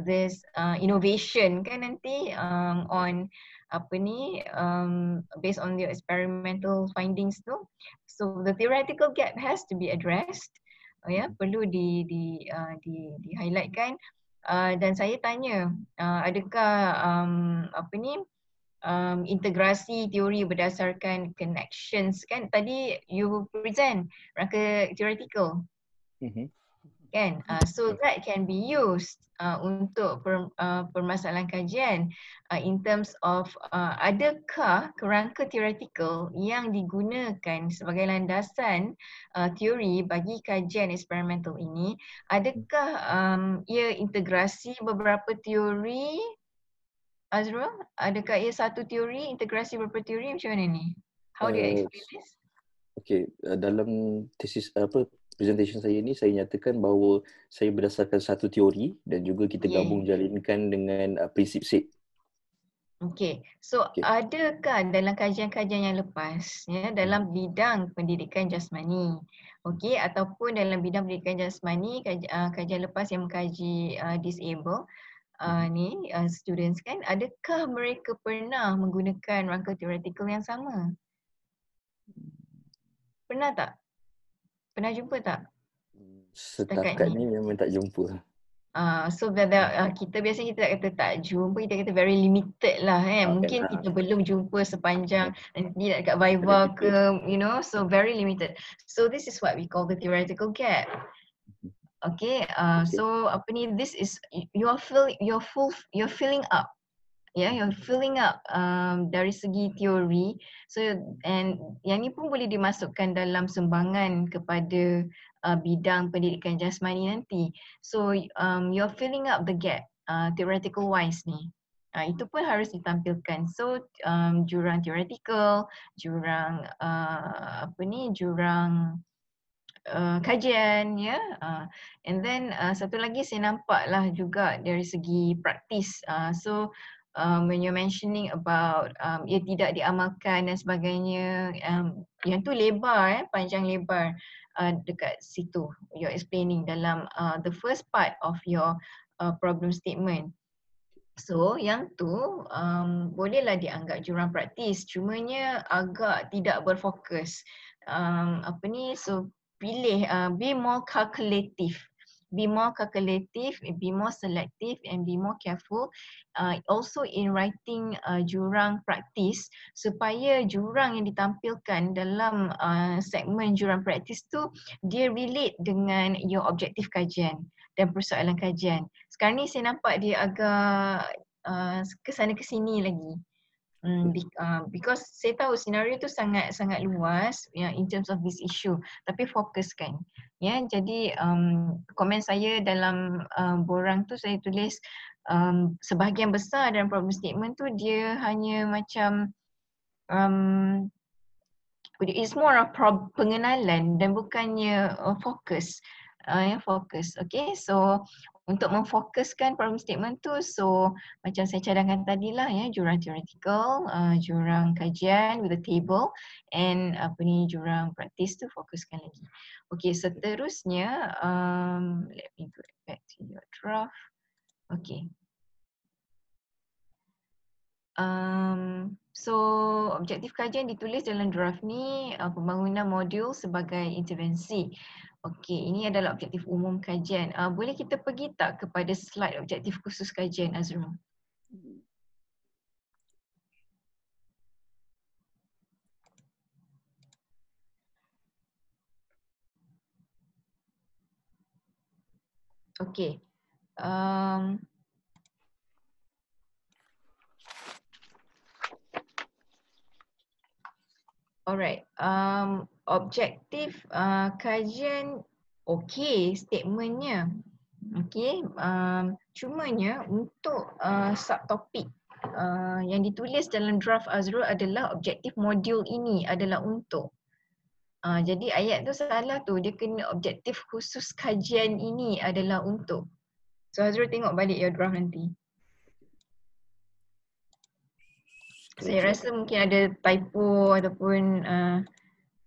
this innovation kan nanti on apa ni based on your experimental findings tu. So the theoretical gap has to be addressed. Perlu di highlightkan. Dan saya tanya, adakah apa ni integrasi teori berdasarkan connections kan tadi you present rangka theoretical kan, so that can be used untuk permasalahan kajian in terms of adakah kerangka theoretical yang digunakan sebagai landasan teori bagi kajian eksperimental ini, adakah ia integrasi beberapa teori. Azrul, adakah ia satu teori, integrasi beberapa teori, macam mana ni? How do you explain this? Okay, dalam tesis presentation saya ni saya nyatakan bahawa saya berdasarkan satu teori dan juga kita gabung jalinkan dengan prinsip set. Okay, so adakah dalam kajian-kajian yang lepas dalam bidang pendidikan jasmani, okay, ataupun dalam bidang pendidikan jasmani kajian lepas yang mengkaji disable students kan, adakah mereka pernah menggunakan rangka theoretical yang sama? Pernah tak? Pernah jumpa tak? Setakat ni memang tak jumpa. So kita biasanya kita tak kata tak jumpa, kita kata very limited lah mungkin kita belum jumpa sepanjang nanti dekat Viva ke, you know, so very limited. So this is what we call the theoretical gap. Okay, so apa ni, this is you're filling up. You're filling up dari segi teori. So and yang ni pun boleh dimasukkan dalam sumbangan kepada bidang pendidikan jasmani nanti. So you're filling up the gap theoretical wise ni. Itu pun harus ditampilkan. So jurang theoretical, jurang jurang kajian and then satu lagi saya nampak lah juga dari segi praktis. So when you're mentioning about ia tidak diamalkan dan sebagainya, yang tu lebar panjang lebar dekat situ you're explaining dalam the first part of your problem statement. So yang tu bolehlah dianggap jurang praktis, cumanya agak tidak berfokus. So pilih be more calculative, be more selective and be more careful also in writing jurang praktis, supaya jurang yang ditampilkan dalam segmen jurang praktis tu dia relate dengan your objektif kajian dan persoalan kajian. Sekarang ni saya nampak dia agak kesana kesini lagi. Because saya tahu senario tu sangat luas in terms of this issue, tapi fokuskan. Jadi komen saya dalam borang tu saya tulis sebahagian besar dalam problem statement tu dia hanya macam it's more of pengenalan dan bukannya fokus. Fokus. Okay, so untuk memfokuskan problem statement tu, so macam saya cadangkan tadilah jurang theoretical, jurang kajian with the table, and jurang praktis tu fokuskan lagi. Okay, seterusnya let me go back to your draft. Okay. So objektif kajian ditulis dalam draft ni, pembangunan modul sebagai intervensi. Okey, ini adalah objektif umum kajian. Boleh kita pergi tak kepada slide objektif khusus kajian, Azrul? Okey. Alright. Objektif kajian okey statementnya. Okey. Cumanya untuk subtopik yang ditulis dalam draft Azrul adalah objektif modul ini adalah untuk. Jadi ayat tu salah tu, dia kena objektif khusus kajian ini adalah untuk. So Azrul tengok balik your draft nanti. Saya rasa mungkin ada typo ataupun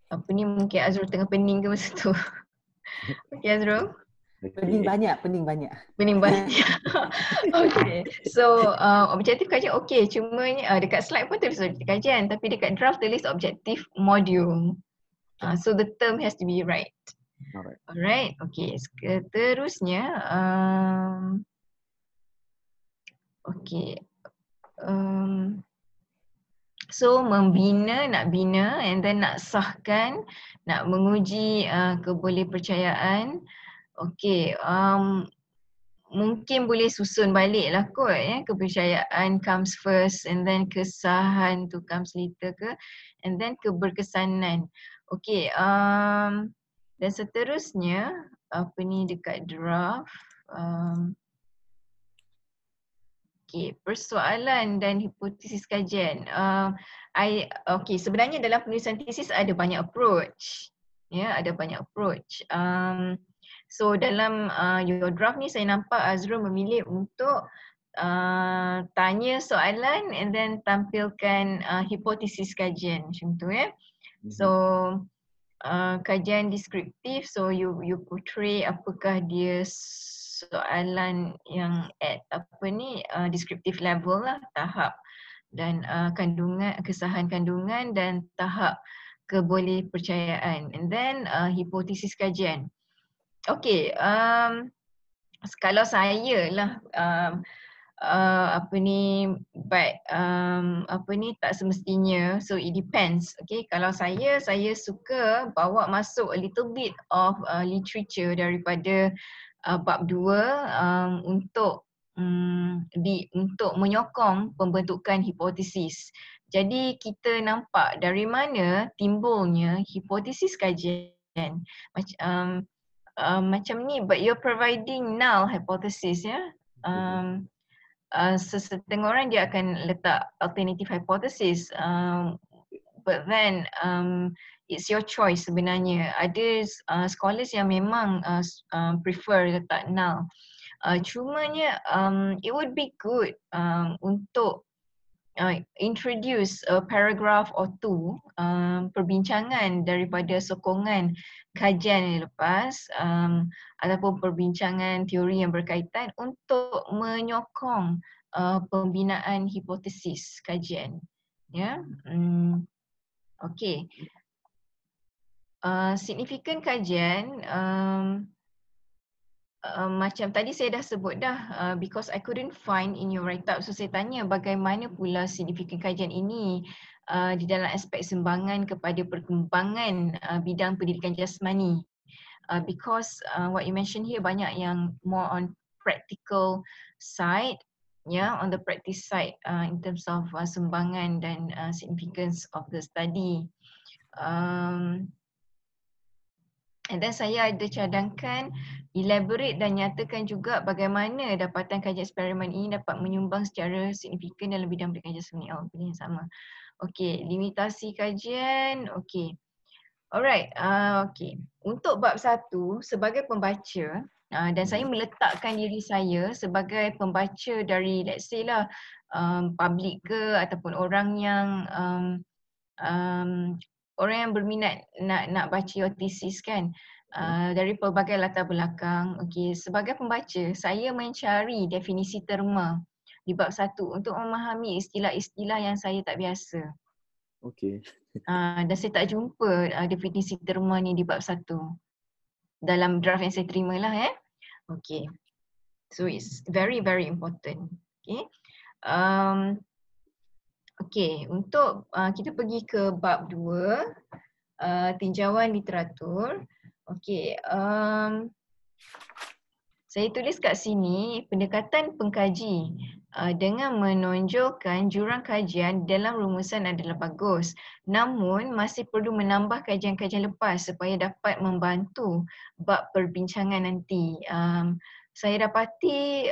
apa ni, mungkin Azrul tengah pening ke masa tu. Okey Azrul. Pening banyak. Pening banyak. Okay. So objektif kajian okey, cuma dekat slide pun tulis objektif kajian tapi dekat draft tulis objektif modul. So the term has to be right. Alright. Okay. Seterusnya okay. So membina, nak bina and then nak sahkan, nak menguji kebolehpercayaan. Okay, mungkin boleh susun balik lah kot ya. Kepercayaan comes first and then kesahan tu comes later ke, and then keberkesanan. Okay, dan seterusnya apa ni dekat draft. Okay, persoalan dan hipotesis kajian. Okay, sebenarnya dalam penulisan tesis ada banyak approach. Ya, ada banyak approach. So dalam your draft ni saya nampak Azrul memilih untuk tanya soalan and then tampilkan hipotesis kajian macam tu ya. So kajian deskriptif, so you portray apakah dia soalan yang at apa ni descriptive level lah, tahap dan kandungan, kesahan kandungan dan tahap kebolehpercayaan, and then hipotesis kajian. Okay, kalau saya lah apa ni, but apa ni tak semestinya, so it depends. Okay, kalau saya suka bawa masuk a little bit of literature daripada bab 2 untuk untuk menyokong pembentukan hipotesis. Jadi kita nampak dari mana timbulnya hipotesis kajian. Macam ni, but you're providing null hypothesis ya. Setengah orang dia akan letak alternative hypothesis, but then it's your choice sebenarnya. Ada scholars yang memang prefer letak null. Cumanya it would be good untuk introduce a paragraph or two perbincangan daripada sokongan kajian yang lepas ataupun perbincangan teori yang berkaitan untuk menyokong pembinaan hipotesis kajian. Ya. Okey. Signifikan kajian macam tadi saya dah sebut dah, because I couldn't find in your write-up, so saya tanya bagaimana pula signifikan kajian ini di dalam aspek sumbangan kepada perkembangan bidang pendidikan jasmani, because what you mentioned here banyak yang more on practical side, on the practice side in terms of sumbangan dan significance of the study. And then saya ada cadangkan, elaborate dan nyatakan juga bagaimana dapatan kajian eksperimen ini dapat menyumbang secara signifikan dalam bidang pendidikan jasmani. Benda yang sama. Okey, limitasi kajian. Okey. Alright, okey. Untuk bab 1, sebagai pembaca, dan saya meletakkan diri saya sebagai pembaca dari let's say lah public ke ataupun orang yang orang yang berminat nak baca your thesis kan, dari pelbagai latar belakang. Okey, sebagai pembaca saya mencari definisi terma di bab 1 untuk memahami istilah-istilah yang saya tak biasa. Okey. Dan saya tak jumpa definisi terma ni di bab 1 dalam draft yang saya terima lah Okay. So it's very very important. Okay. Okay, untuk kita pergi ke bab 2, tinjauan literatur. Okay, saya tulis kat sini pendekatan pengkaji dengan menonjolkan jurang kajian dalam rumusan adalah bagus. Namun masih perlu menambah kajian-kajian lepas supaya dapat membantu bab perbincangan nanti. Saya dapati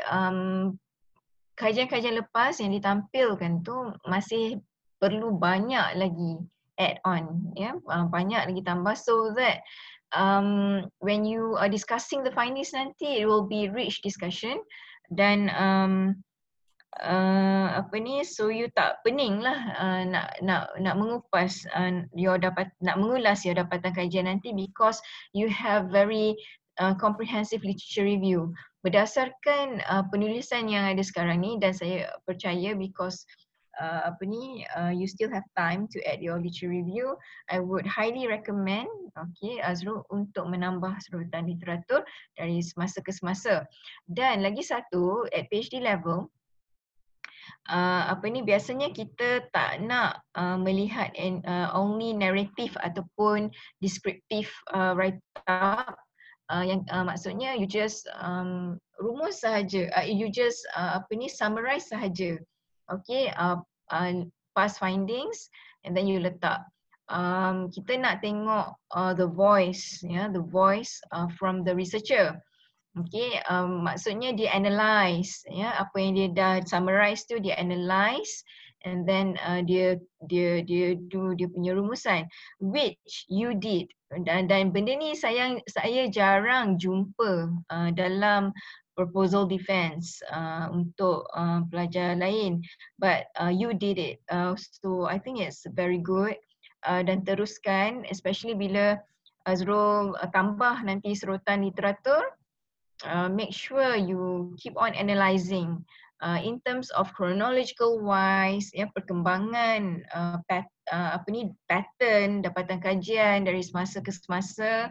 kajian-kajian lepas yang ditampilkan tu masih perlu banyak lagi add on, banyak lagi tambah so that when you are discussing the findings nanti it will be rich discussion dan so you tak pening lah nak mengupas nak mengulas your dapatan kajian nanti because you have very comprehensive literature review. Berdasarkan penulisan yang ada sekarang ni dan saya percaya because you still have time to add your literature review, I would highly recommend Azrul untuk menambah serutan literatur dari semasa ke semasa. Dan lagi satu, at PhD level, biasanya kita tak nak melihat only narrative ataupun descriptive write-up. Maksudnya you just rumus sahaja, you just summarize sahaja. Past findings and then you letak. Kita nak tengok the voice, the voice from the researcher. Maksudnya dia analyse, apa yang dia dah summarize tu dia analyse and then dia do dia punya rumusan, which you did. Dan benda ni saya jarang jumpa dalam proposal defense untuk pelajar lain, but you did it, so I think it's very good. Dan teruskan, especially bila Azrul tambah nanti serutan literatur, make sure you keep on analysing in terms of chronological wise, perkembangan pattern dapatan kajian dari semasa ke semasa,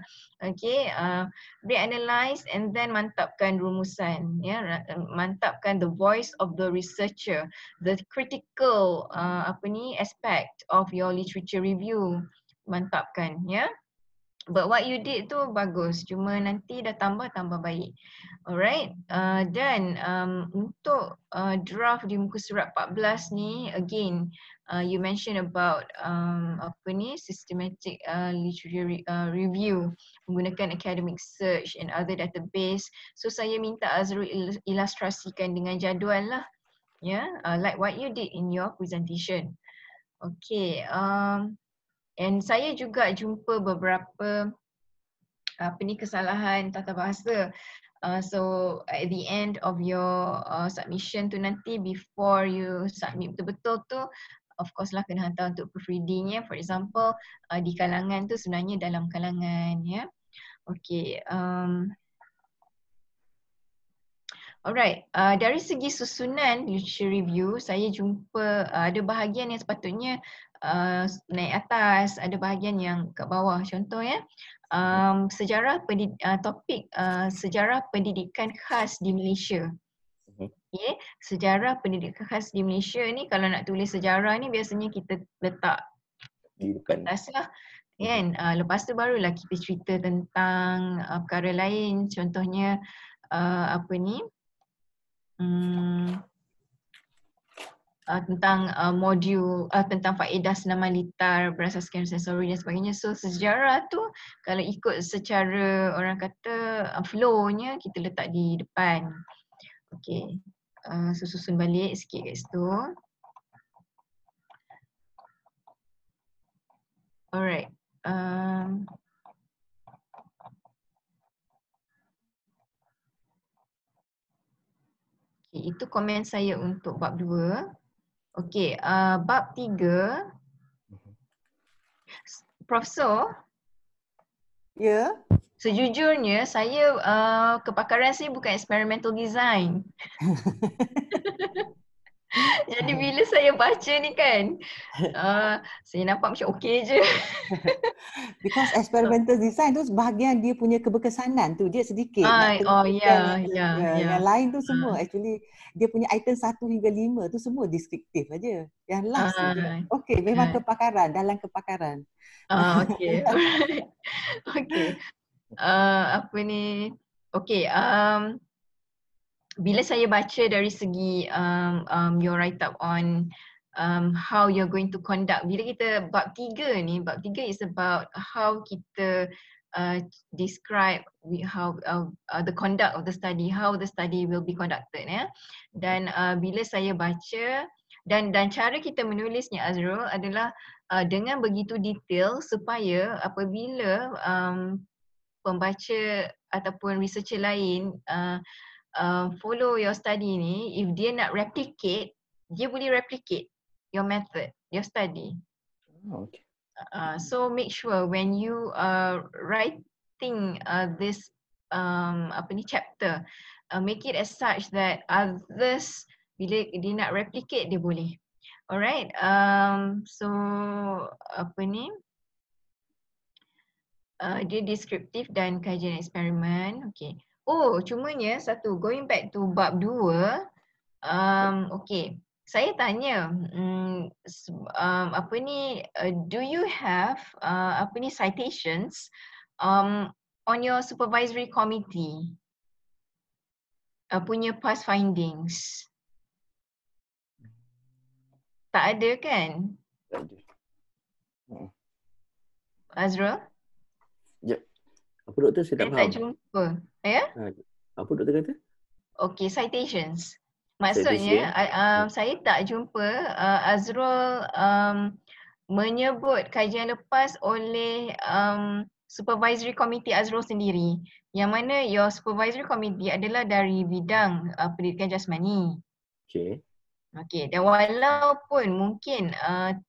reanalyze and then mantapkan rumusan, mantapkan the voice of the researcher, the critical aspect of your literature review, mantapkan, But what you did tu bagus, cuma nanti dah tambah baik. Alright, dan untuk draft di muka surat 14 ni, again, you mention about systematic literary review menggunakan academic search and other database. So saya minta Azrul ilustrasikan dengan jadual lah, like what you did in your presentation. Okay, and saya juga jumpa beberapa kesalahan tata bahasa. So at the end of your submission tu nanti, before you submit betul-betul tu, of course lah kena hantar untuk proofreading, For example, di kalangan tu sebenarnya dalam kalangan, Okay. Alright, dari segi susunan literature review, saya jumpa ada bahagian yang sepatutnya naik atas, ada bahagian yang kat bawah. Contoh sejarah topik sejarah pendidikan khas di Malaysia. Sejarah pendidikan khas di Malaysia ni, kalau nak tulis sejarah ni biasanya kita letak di atas lah. Lepas tu barulah kita cerita tentang perkara lain, contohnya tentang modul tentang faedah senaman litar berasaskan sensori dan sebagainya. So sejarah tu kalau ikut secara orang kata flow-nya, kita letak di depan. Okay, so susun balik sikit kat situ. Alright. Okay, itu komen saya untuk bab 2. Okay, bab 3. Profesor? Ya. Sejujurnya saya kepakaran saya bukan experimental design. Jadi bila saya baca ni kan, saya nampak macam okey je. Because experimental design tu bahagian dia punya keberkesanan tu, dia sedikit nak Oh tentukan ya, ya, ya. yang lain tu semua actually dia punya item 1 hingga 5 tu semua deskriptif aja. Yang last tu dia okey memang kepakaran, dalam kepakaran. Okey. Alright. Okey. Apa ni? Okey, bila saya baca dari segi your write up on how you're going to conduct, bila kita bab 3 ni, bab 3 is about how kita describe how the conduct of the study, how the study will be conducted ya. Dan bila saya baca dan cara kita menulisnya Azrul adalah dengan begitu detail supaya apabila pembaca ataupun researcher lain follow your study ni, if dia nak replicate, dia boleh replicate your method, your study. Okay. So make sure when you are writing this chapter, make it as such that others bila dia nak replicate dia boleh. Alright. So dia deskriptif dan kajian eksperimen. Okay. Oh, cumanya satu, going back to bab 2, okay. Saya tanya, do you have citations on your supervisory committee punya past findings? Tak ada kan? Tak ada. Azrul? Ya. Apa doktor saya tak Saya faham. tak jumpa. Ya? Apa doktor kata? Okay, citations. Maksudnya, saya tak jumpa Azrul menyebut kajian lepas oleh supervisory committee Azrul sendiri. Yang mana your supervisory committee adalah dari bidang pendidikan jasmani. Okay. Okay, dan walaupun mungkin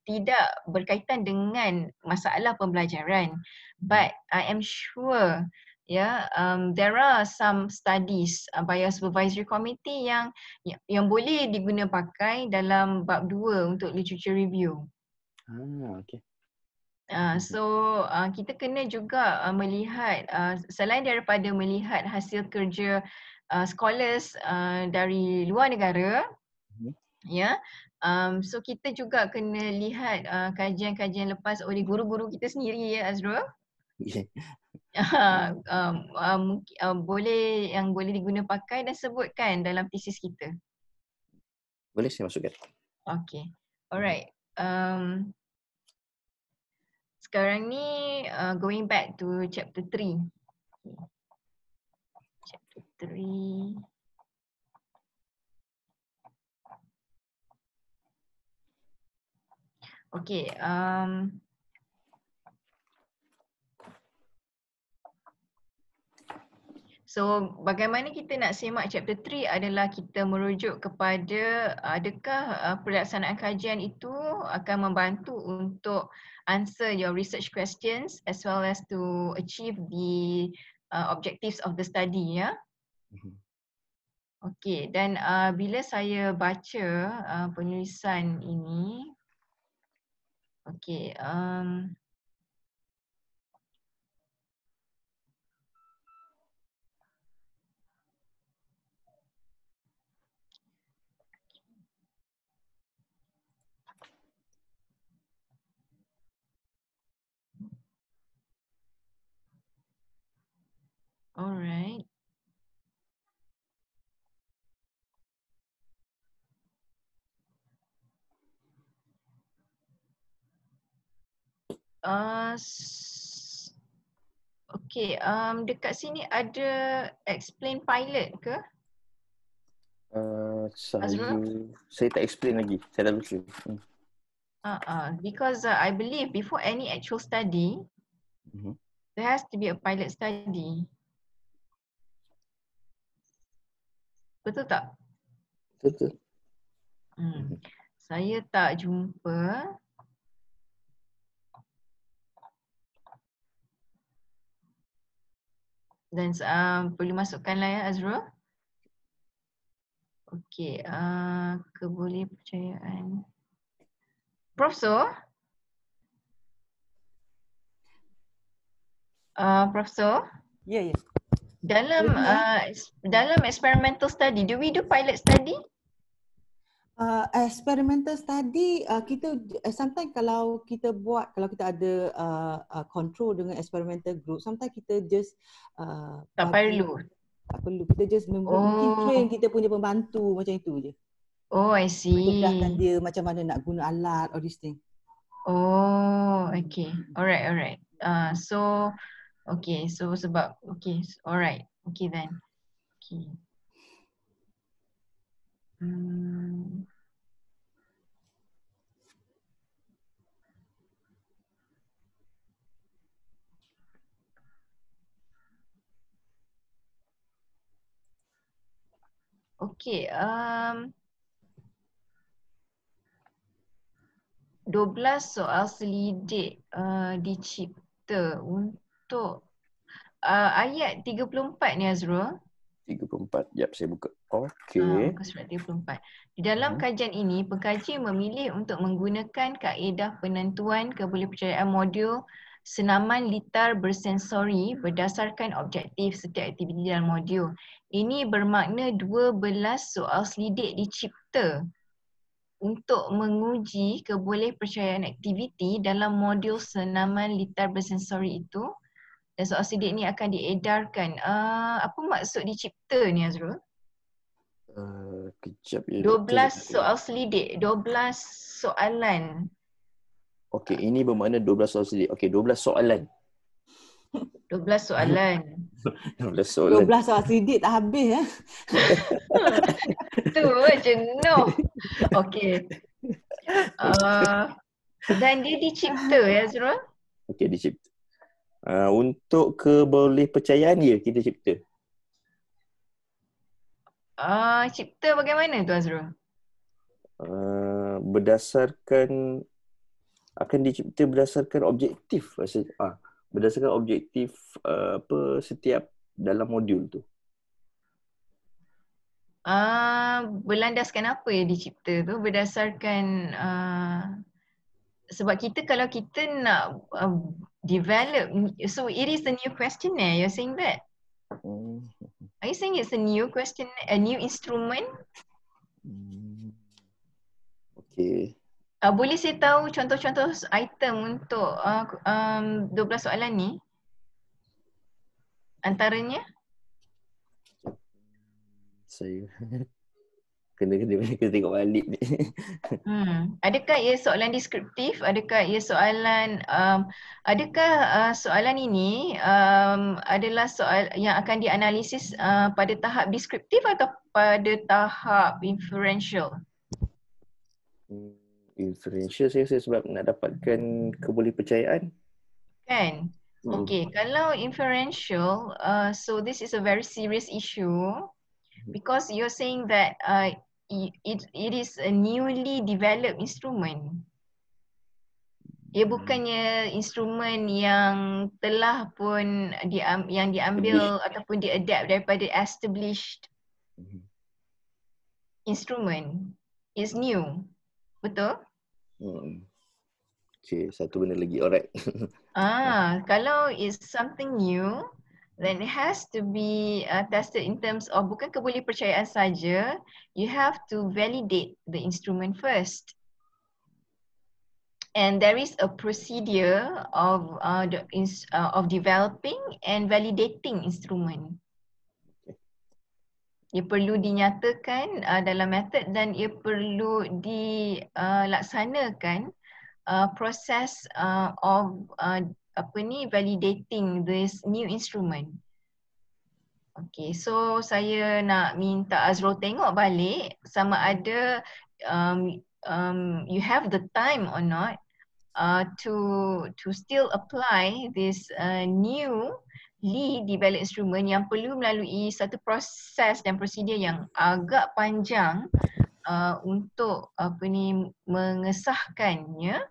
tidak berkaitan dengan masalah pembelajaran, but I am sure there are some studies by your supervisory committee yang boleh diguna pakai dalam bab 2 untuk literature review. Okay. So kita kena juga melihat selain daripada melihat hasil kerja scholars dari luar negara, so kita juga kena lihat kajian-kajian lepas oleh guru-guru kita sendiri ya Azrul. Boleh diguna pakai dan sebutkan dalam tesis kita. Boleh saya masukkan. Okay. Alright. Sekarang ni going back to chapter 3. Chapter 3. Okay. So bagaimana kita nak semak chapter 3 adalah kita merujuk kepada adakah pelaksanaan kajian itu akan membantu untuk answer your research questions as well as to achieve the objectives of the study ya. Okay, dan bila saya baca penulisan ini, okay, alright. Okay, dekat sini ada explain pilot ke? Saya tak explain lagi. Saya dah lupa. Because I believe before any actual study, there has to be a pilot study. Betul tak? Betul. Saya tak jumpa. Dan perlu masukkanlah ya Azrul. Okey, kebolehpercayaan. Profesor? Profesor? Ya, ya. Dalam dalam experimental study, do we do pilot study? Experimental study kita sometimes kalau kita ada control dengan experimental group, sometimes kita just Tak perlu. tak perlu, kita just mungkin train kita punya pembantu macam itu je. Oh, I see. Ajarkan dia macam mana nak guna alat, all these things. Oh, okay. Alright. So, okay. So sebab, okay. Alright. Okay then. Okay. Okay. 12 soal selidik dicipta untuk ayat 34 ni Azrul. 34. Jap, saya buka. Okey. Muka surat 34. Di dalam kajian ini, pengkaji memilih untuk menggunakan kaedah penentuan kebolehpercayaan modul senaman litar bersensori berdasarkan objektif setiap aktiviti dalam modul. Ini bermakna 12 soal selidik dicipta untuk menguji kebolehpercayaan aktiviti dalam modul senaman litar bersensori itu, dan soal selidik ini akan diedarkan. Apa maksud dicipta ni Azrul? Kejap ya. 12 soal selidik, 12 soalan. Okey, ini bermakna 12 soal sendiri. Okey, 12 soalan. 12 soalan. 12 soalan. 12 soal sidik tak habis ya. Tu jenuh. Okey. Dan dia dicipta ya Azrul? Okey, dicipta. Untuk kebolehpercayaan dia kita cipta. Cipta bagaimana tu Azrul? Berdasarkan akan dicipta berdasarkan objektif berdasarkan objektif setiap dalam modul tu. Berlandaskan apa yang dicipta tu? Berdasarkan sebab kalau kita nak develop, so it is a new questionnaire, you're saying that? Are you saying it's a new question, a new instrument? Okay. Boleh saya tahu contoh-contoh item untuk 12 soalan ni? Antaranya? Saya kena tengok balik ni. Adakah ia soalan deskriptif? Adakah ia soalan soalan ini adalah soal yang akan dianalisis pada tahap deskriptif atau pada tahap inferential? Inferential saya rasa sebab nak dapatkan kebolehpercayaan. Kan? Okay, kalau inferential, so this is a very serious issue because you're saying that it is a newly developed instrument. Ia bukannya instrumen yang telah pun yang diambil ataupun diadapt daripada established instrument. It's new. Betul? Okay, satu benda lagi. Alright. Kalau it's something new, then it has to be tested in terms of bukan kebolehpercayaan saja, you have to validate the instrument first. And there is a procedure of developing and validating instrument. Ia perlu dinyatakan dalam method dan ia perlu dilaksanakan proses of validating this new instrument. Okay, so saya nak minta Azrul tengok balik sama ada you have the time or not to still apply this newly developed instrument yang perlu melalui satu proses dan prosedur yang agak panjang untuk mengesahkannya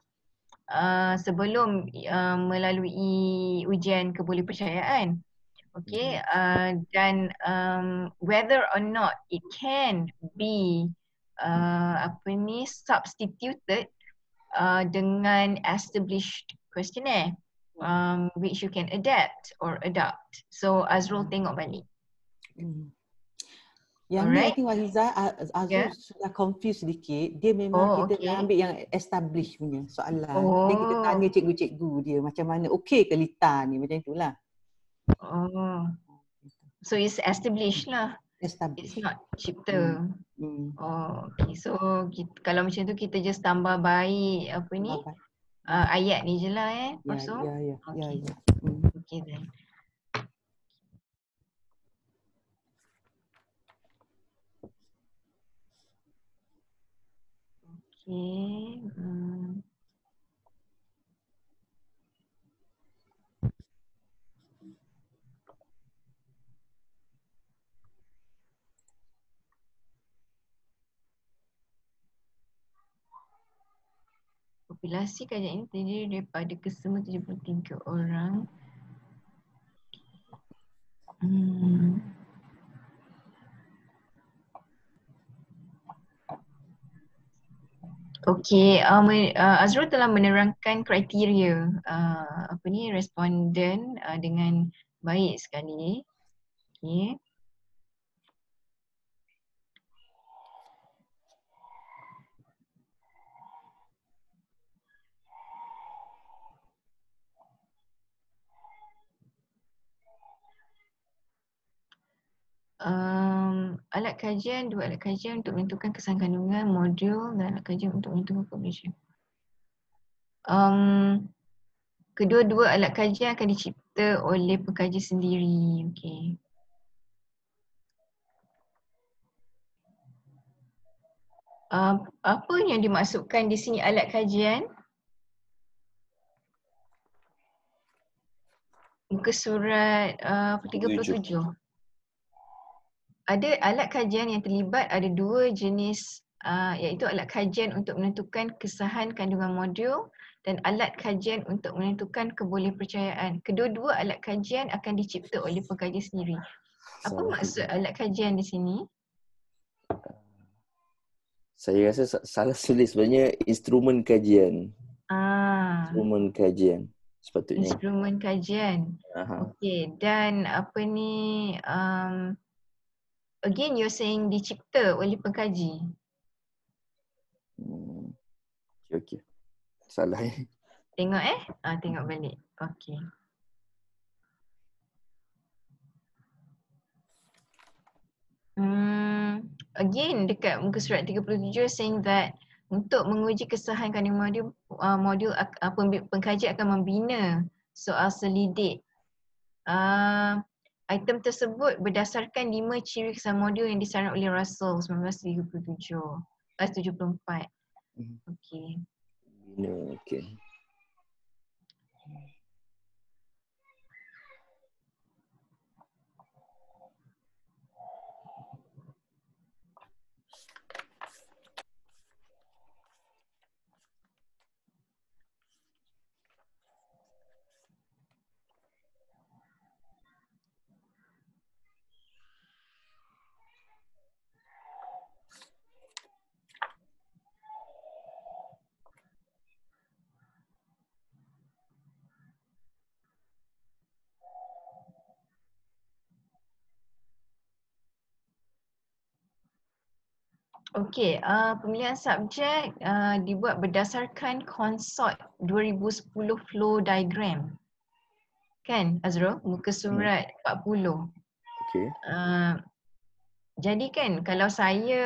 sebelum melalui ujian kebolehpercayaan. Okay, dan whether or not it can be substituted dengan established questionnaire which you can adapt or adopt. So Azrul tengok balik. Yang ni I think Wahiza, Azrul sudah confused sedikit. Dia memang kita dah ambil yang established punya soalan. Then kita tanya cikgu-cikgu dia macam mana, okey ke Lita ni, macam itulah. So it's established lah. Established. It's not cipta. Okay. So kalau macam tu kita just tambah baik apa ni? Ayat ni je lah kosong. Ya. Okay then. Okay. Populasi kajian ini terdiri daripada kesemua 73 orang. Okey, Azrul telah menerangkan kriteria responden dengan baik sekali. Okey. Alat kajian, dua alat kajian untuk menentukan kesan kandungan, modul dan alat kajian untuk menentukan population. Kedua-dua alat kajian akan dicipta oleh pengkaji sendiri. Okey. Apa yang dimaksudkan di sini alat kajian? Muka surat 37. Ada alat kajian yang terlibat, ada dua jenis iaitu alat kajian untuk menentukan kesahan kandungan modul dan alat kajian untuk menentukan kebolehpercayaan. Kedua-dua alat kajian akan dicipta oleh pengkaji sendiri. Apa maksud alat kajian di sini? Saya rasa salah tulis, sebenarnya instrumen kajian. Instrumen kajian sepatutnya. Instrumen kajian. Okey, dan apa ni again you're saying dicipta oleh pengkaji. Okey. Salah Tengok tengok balik. Okey. Again dekat muka surat 37 saying that untuk menguji kesahan kandungan modul pengkaji akan membina soal selidik. Item tersebut berdasarkan 5 ciri kesan modul yang disarankan oleh Russell 1974. Okey. Okey. Okey, pemilihan subjek dibuat berdasarkan konsort 2010 flow diagram. Kan Azrul? Muka surat 40. Okey. Jadi kan kalau saya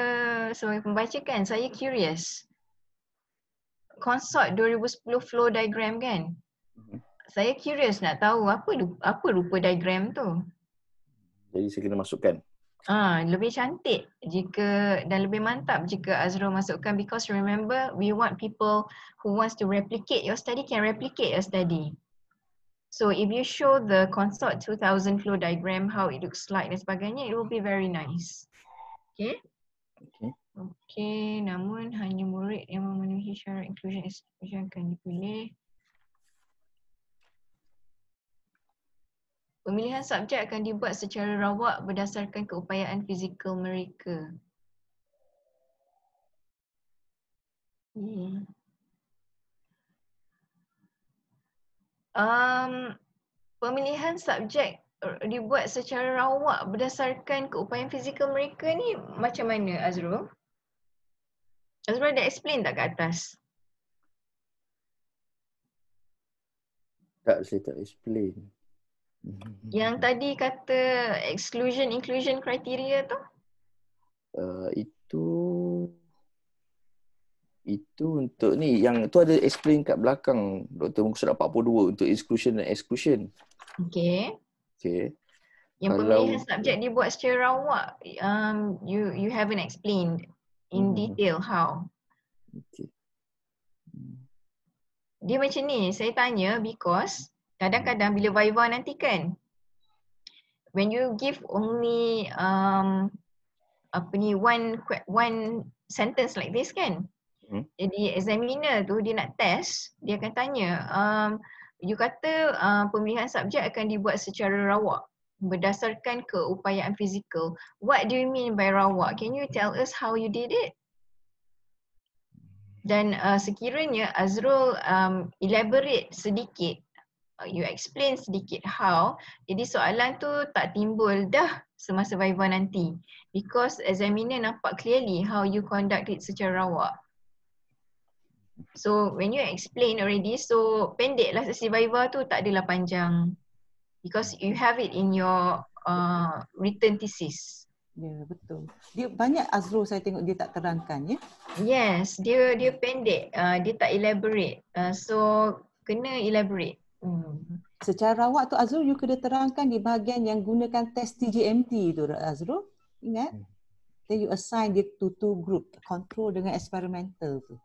sebagai pembaca kan, saya curious. Konsort 2010 flow diagram kan? Saya curious nak tahu apa rupa diagram tu. Jadi saya kena masukkan. Lebih cantik jika dan lebih mantap jika Azrul masukkan, because remember we want people who wants to replicate your study can replicate your study. So if you show the consort 2000 flow diagram how it looks like dan sebagainya, it will be very nice. Okay? Okay, namun hanya murid yang memenuhi syarat inclusion exclusion akan dipilih. Pemilihan subjek akan dibuat secara rawak berdasarkan keupayaan fizikal mereka. Pemilihan subjek dibuat secara rawak berdasarkan keupayaan fizikal mereka ni macam mana, Azrul? Azrul ada explain tak kat atas? Tak, saya tak explain. Yang tadi kata exclusion inclusion criteria tu? Itu untuk ni, yang tu ada explain kat belakang Dr. muka surat 42 untuk exclusion dan exclusion. Okay. Yang Kalau pemilihan subjek dibuat secara rawak, you haven't explained in detail how. Dia macam ni, saya tanya because kadang-kadang bila viva nanti kan, when you give only one sentence like this kan, jadi examiner tu dia nak test, dia akan tanya, you kata pemilihan subjek akan dibuat secara rawak berdasarkan keupayaan fizikal. What do you mean by rawak? Can you tell us how you did it? Dan sekiranya Azrul elaborate sedikit, you explain sedikit how, jadi soalan tu tak timbul dah semasa viva nanti. Because examiner nampak clearly how you conduct it secara rawak. So when you explain already, so pendek lah sesi viva tu, tak adalah panjang. Because you have it in your written thesis. Ya, betul. Dia banyak Azrul saya tengok dia tak terangkan ya. Yes, dia pendek, dia tak elaborate. So kena elaborate. Secara rawak tu Azrul you kena terangkan di bahagian yang gunakan test TGMT tu Azrul. Ingat? Then you assign dia to two group, control dengan experimental tu.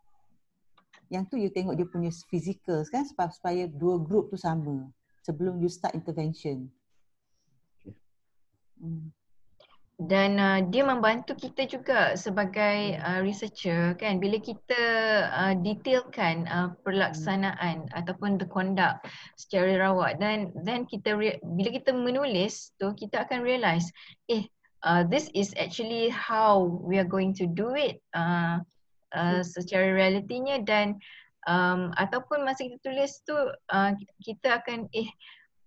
Yang tu you tengok dia punya physicals kan supaya dua group tu sama sebelum you start intervention. Dan dia membantu kita juga sebagai researcher kan, bila kita detailkan pelaksanaan ataupun the conduct secara rawat, dan kita bila kita menulis tu kita akan realise this is actually how we are going to do it secara realitinya, dan ataupun masa kita tulis tu kita akan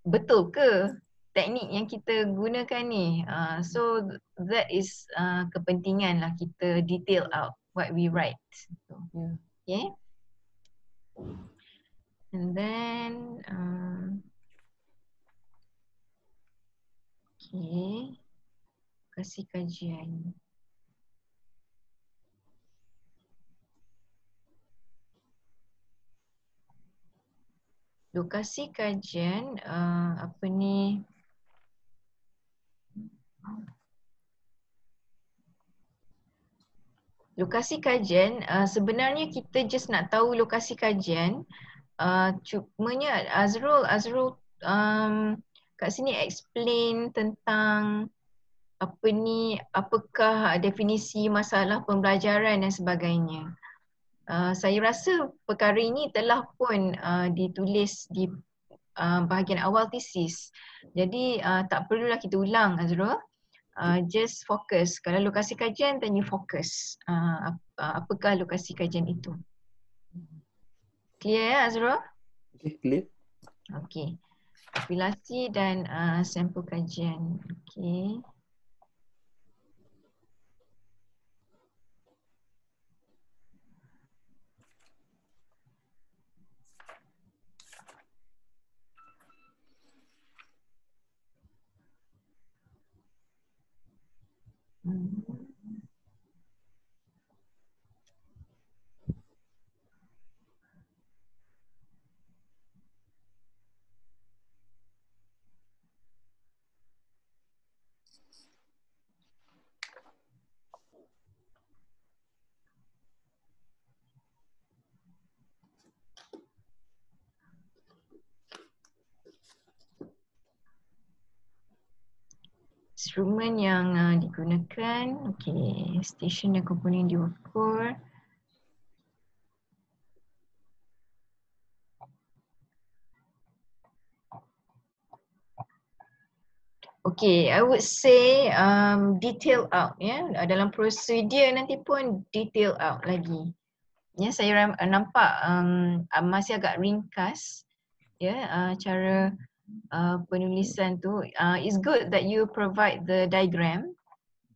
betul ke teknik yang kita gunakan ni. So that is kepentingan lah kita detail out what we write. Okay. And then okay, kasih kajian. Lokasi kajian apa ni? Lokasi kajian, sebenarnya kita just nak tahu lokasi kajian. Cumanya Azrul kat sini explain tentang apakah definisi masalah pembelajaran dan sebagainya. Saya rasa perkara ini telah pun ditulis di bahagian awal tesis. Jadi tak perlulah kita ulang, Azrul. Just fokus. Kalau lokasi kajian, then you fokus. Apakah lokasi kajian itu? Clear ya, Azrul? Okay, clear. Okay. Populasi dan sampel kajian. Okay. Instrumen yang digunakan, okay, station dan komponen diukur. Okay, I would say detail out ya. Dalam prosedur nanti pun detail out lagi. Ya, saya nampak masih agak ringkas ya cara penulisan tu. It's good that you provide the diagram.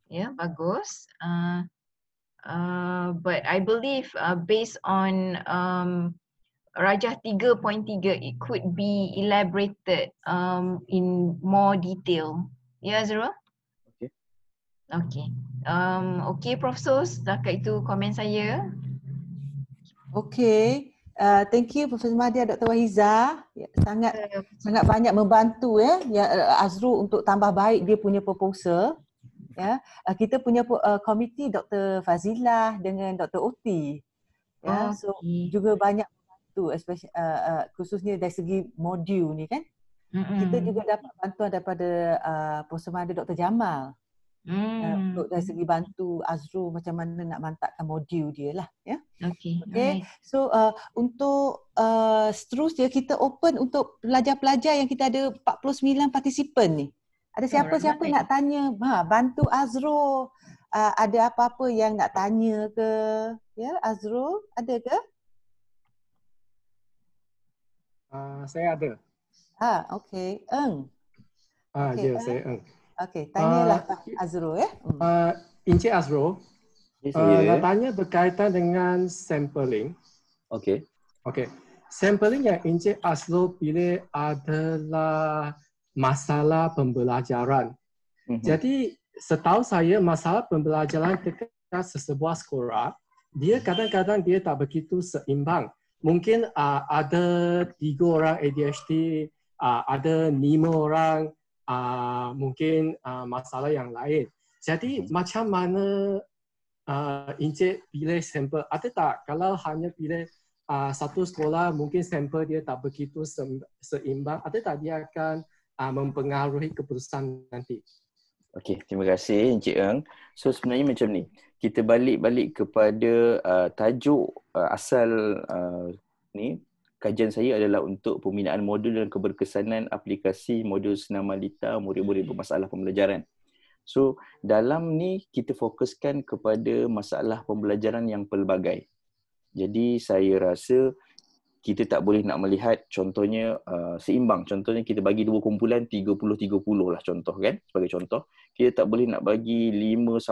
Ya, bagus. But I believe based on Rajah 3.3 it could be elaborated in more detail. Ya, Azrul? Okay. Okay. Okay, Prof. Sos, setakat itu komen saya. Okay. Thank you Profesor Mahdia, Dr. Wahiza. Ya, sangat banyak membantu Azrul untuk tambah baik dia punya proposal. Ya, kita punya komiti Dr. Fazilah dengan Dr. Oti. Ya, so juga banyak membantu, especially khususnya dari segi modul ni kan. Kita juga dapat bantuan daripada Profesor Mahdia Dr. Jamal. Untuk dari segi bantu Azrul macam mana nak mantapkan modul dia lah ya. Okay. So untuk seterusnya kita open untuk pelajar-pelajar yang kita ada 49 partisipan ni. Ada siapa-siapa nak tanya, bantu Azrul, ada apa-apa yang nak tanya ke? Ya, Azrul, ada ke? Saya ada. Okey. Eng. Ya, saya Eng. Okey, tanyalah Pak Azrul ya. Encik Azrul, nak tanya berkaitan dengan sampling. Okey. Sampling yang Encik Azrul pilih adalah masalah pembelajaran. Jadi setahu saya masalah pembelajaran dekat sesebuah sekolah, dia kadang-kadang dia tak begitu seimbang. Mungkin ada 3 orang ADHD, ada 5 orang mungkin masalah yang lain. Jadi macam mana Encik pilih sampel? Ada tak kalau hanya pilih satu sekolah mungkin sampel dia tak begitu seimbang, ada tak dia akan mempengaruhi keputusan nanti? Okey, terima kasih Encik Eng. So sebenarnya macam ni, kita balik kepada tajuk asal ni. Kajian saya adalah untuk pembinaan modul dan keberkesanan aplikasi modul Senamalita murid-murid bermasalah pembelajaran. So dalam ni kita fokuskan kepada masalah pembelajaran yang pelbagai. Jadi saya rasa kita tak boleh nak melihat contohnya seimbang. Contohnya kita bagi 2 kumpulan 30-30 lah contoh kan, sebagai contoh. Kita tak boleh nak bagi 5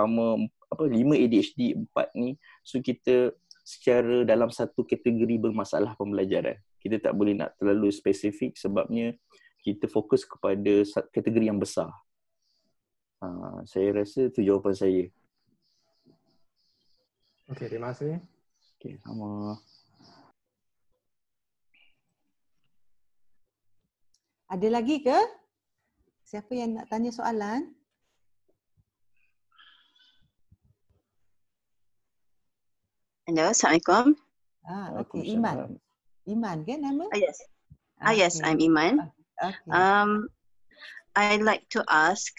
ADHD 4 ni. So kita secara dalam satu kategori bermasalah pembelajaran. Kita tak boleh nak terlalu spesifik sebabnya kita fokus kepada kategori yang besar. Saya rasa itu jawapan saya. Okey, terima kasih. Okey, sama. Ada lagi ke? Siapa yang nak tanya soalan? Hello, Assalamualaikum. Okey, Iman. Iman kan nama? Yes. Yes, I'm Iman. Okay. I'd like to ask,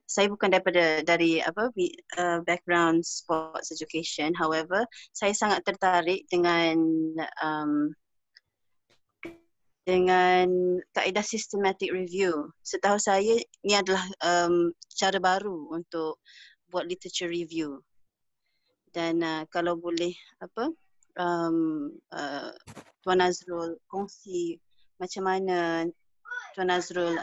saya bukan dari background sports education. However, saya sangat tertarik dengan kaedah systematic review. Setahu saya ini adalah cara baru untuk buat literature review. Dan kalau boleh Tuan Azrul kongsi macam mana Tuan Azrul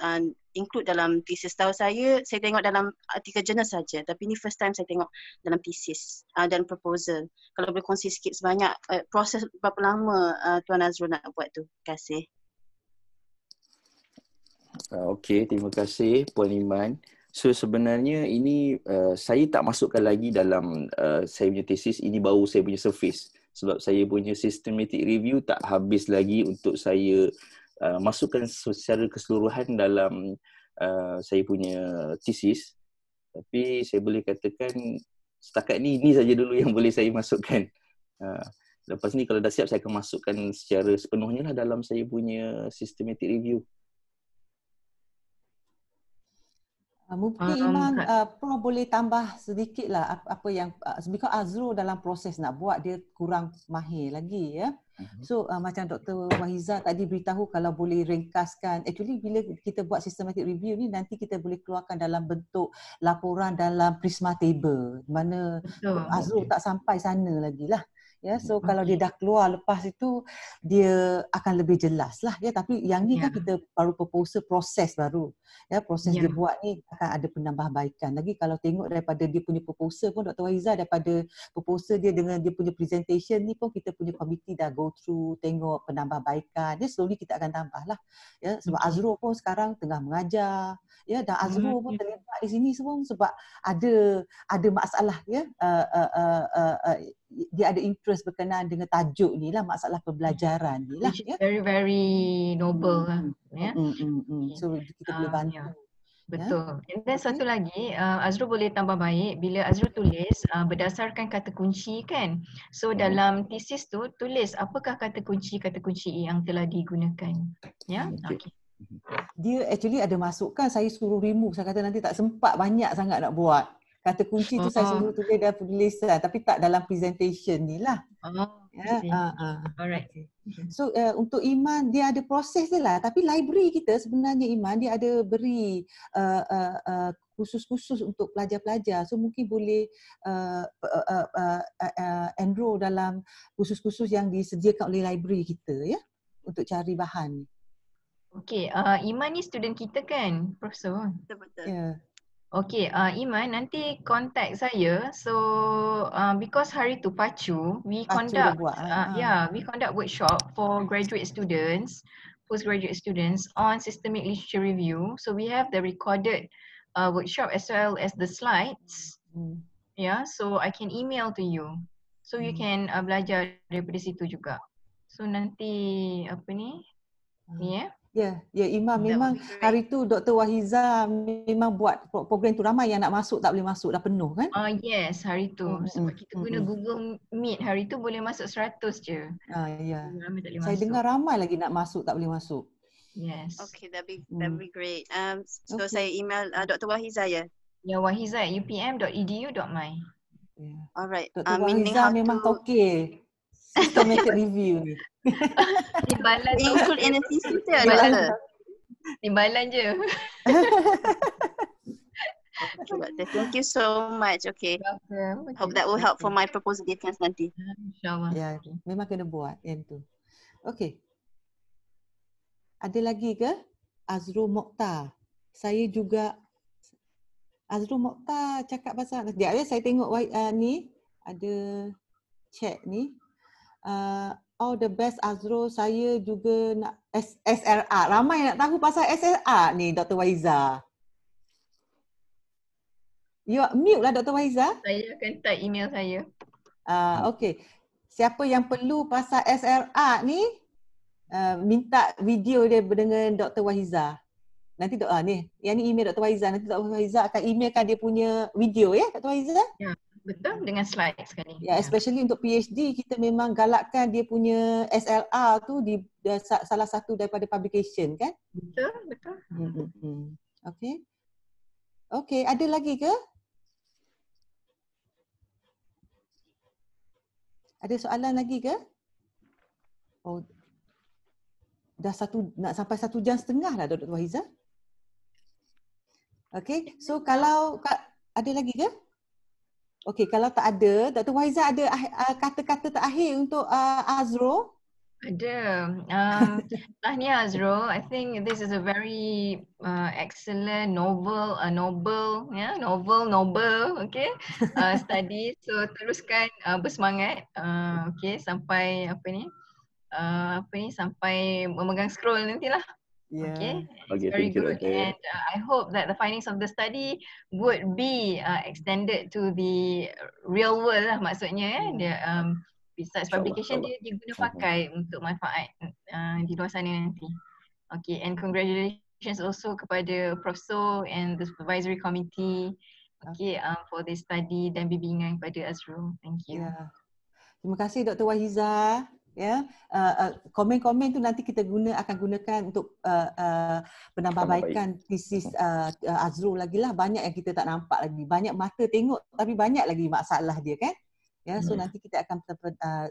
include dalam thesis. Tahu saya tengok dalam artikel jurnal saja, tapi ini first time saya tengok dalam thesis dan proposal. Kalau boleh kongsi sikit sebanyak proses berapa lama Tuan Azrul nak buat tu. Terima kasih. Okey, terima kasih Puan Iman. So sebenarnya ini saya tak masukkan lagi dalam saya punya tesis, ini baru saya punya surface. Sebab saya punya systematic review tak habis lagi untuk saya masukkan secara keseluruhan dalam saya punya tesis. Tapi saya boleh katakan setakat ni saja dulu yang boleh saya masukkan. Lepas ni kalau dah siap saya akan masukkan secara sepenuhnya lah dalam saya punya systematic review. Mungkin Iman Prof boleh tambah sedikit lah apa yang because Azrul dalam proses nak buat dia kurang mahir lagi ya. So macam Dr. Wahiza tadi beritahu kalau boleh ringkaskan, actually bila kita buat systematic review ni nanti kita boleh keluarkan dalam bentuk laporan dalam Prisma Table, mana Azrul tak sampai sana lagi lah. Ya, so kalau dia dah keluar lepas itu dia akan lebih jelas lah ya, tapi yang ni kan kita baru proposal proses baru ya, proses dia buat ni akan ada penambahbaikan lagi. Kalau tengok daripada dia punya proposal pun Dr. Wahiza, daripada proposal dia dengan dia punya presentation ni pun kita punya komiti dah go through, tengok penambahbaikan dia, slowly kita akan tambah lah ya, sebab Azrul pun sekarang tengah mengajar ya, dan Azrul pun terlibat di sini semua sebab ada masalah ya, dia ada interest berkenaan dengan tajuk ni lah, masalah pembelajaran ni lah. Which is very very noble lah. Ya. So kita boleh bantu. Betul. And then satu lagi, Azrul boleh tambah baik bila Azrul tulis berdasarkan kata kunci kan. So dalam tesis tu tulis apakah kata kunci yang telah digunakan. Ya. Okay. Dia actually ada masukkan, saya suruh remove, saya kata nanti tak sempat banyak sangat nak buat. Kata kunci tu saya suruh tulis dalam penulisan tapi tak dalam presentation ni lah. Alright. So untuk Iman dia ada proses dia lah, tapi library kita sebenarnya Iman dia ada beri khusus-khusus untuk pelajar-pelajar. So mungkin boleh enroll dalam khusus-khusus yang disediakan oleh library kita ya untuk cari bahan. Okay, Iman ni student kita kan, Profesor? Betul-betul. Yeah. Okay, Iman nanti contact saya. So because hari tu Pacu, we conduct workshop for graduate students, postgraduate students on systemic literature review. So we have the recorded workshop as well as the slides. Yeah, so I can email to you. So you can belajar daripada situ juga. So nanti apa ni? Ni ya. Ya, Imam memang hari tu Dr. Wahiza memang buat program tu, ramai yang nak masuk tak boleh masuk, dah penuh kan? Yes, hari tu sebab kita guna Google Meet, hari tu boleh masuk 100 je. Ya. Saya masuk. dengar ramai lagi nak masuk tak boleh masuk. Yes. Okay, that'd be great. So saya email Dr. Wahiza ya. Ya, wahiza@upm.edu.my. Alright. Dr. Wahiza memang okey. Systematic review ni. Timbalan tu. Include in the thesis dia. Timbalan je. Okay, thank you so much. Okay. Hope that will help for my proposal defense nanti. InsyaAllah. Ya, memang kena buat yang tu. Okay. Ada lagi ke? Azrul Mokhtar. Saya juga Azrul Mokhtar cakap pasal dia saya tengok ni ada chat ni. All the best Azrul, saya juga nak SRR. Ramai nak tahu pasal SRR ni Dr. Wahiza. You mute lah Dr. Wahiza. Saya akan type email saya. Okay. Siapa yang perlu pasal SRR ni, minta video dia dengan Dr. Wahiza. Nanti ni, yang ni email Dr. Wahiza. Nanti Dr. Wahiza akan emailkan dia punya video ya Dr. Wahiza? Ya. Betul, dengan slide sekali. Ya, especially untuk PhD, kita memang galakkan dia punya SLR tu di salah satu daripada publication kan? Betul, betul. Okay. Okay, ada lagi ke? Ada soalan lagi ke? Oh, dah nak sampai 1 jam setengah lah Dr. Wahiza. Okay, so kalau ada lagi ke? Okey, kalau tak ada, Dr. Wahiza ada kata-kata terakhir untuk Azrul? Ada. Tahniah Azrul. I think this is a very excellent noble, okay, study. So teruskan bersemangat, okay, sampai sampai memegang scroll nantilah. Yeah. Okay, very good. And I hope that the findings of the study would be extended to the real world lah maksudnya. Dia besides publication dia diguna pakai untuk manfaat di luar sana nanti. Okay, and congratulations also kepada Profesor and the supervisory committee for this study dan bimbingan kepada Azrul. Thank you. Yeah. Terima kasih Dr. Wahiza. Ya, komen-komen tu nanti kita akan gunakan untuk penambahbaikan tesis Azrul lagi lah. Banyak yang kita tak nampak lagi. Banyak mata tengok tapi banyak lagi masalah dia kan. Ya, so nanti kita akan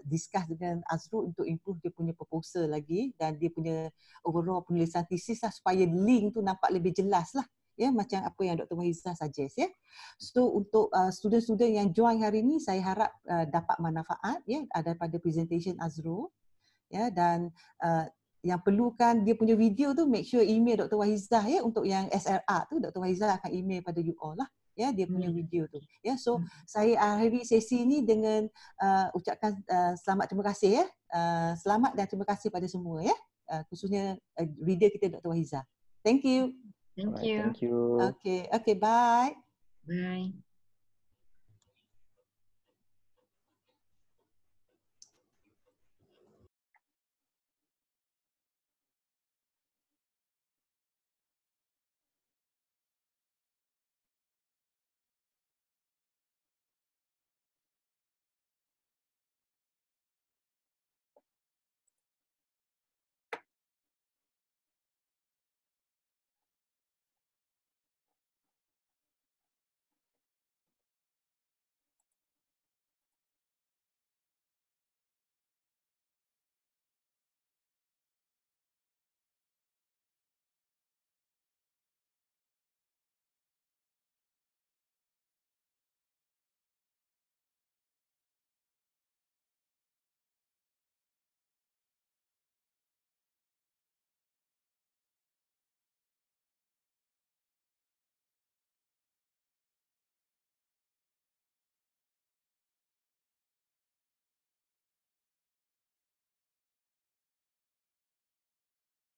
discuss dengan Azrul untuk improve dia punya proposal lagi dan dia punya overall penulisan tesis lah supaya link tu nampak lebih jelas lah. Ya, macam apa yang Dr. Wahizah suggest ya. So untuk student-student yang join hari ini saya harap dapat manfaat ya daripada presentation Azrul ya, dan yang perlukan dia punya video tu make sure email Dr. Wahizah ya. Untuk yang SRR tu Dr. Wahizah akan email pada you all lah ya dia punya video tu ya. So saya akhiri sesi ni dengan ucapkan selamat, terima kasih ya. Selamat dan terima kasih pada semua ya. Khususnya reader kita Dr. Wahizah. Thank you. Thank you. Thank you. Okay, bye. Bye.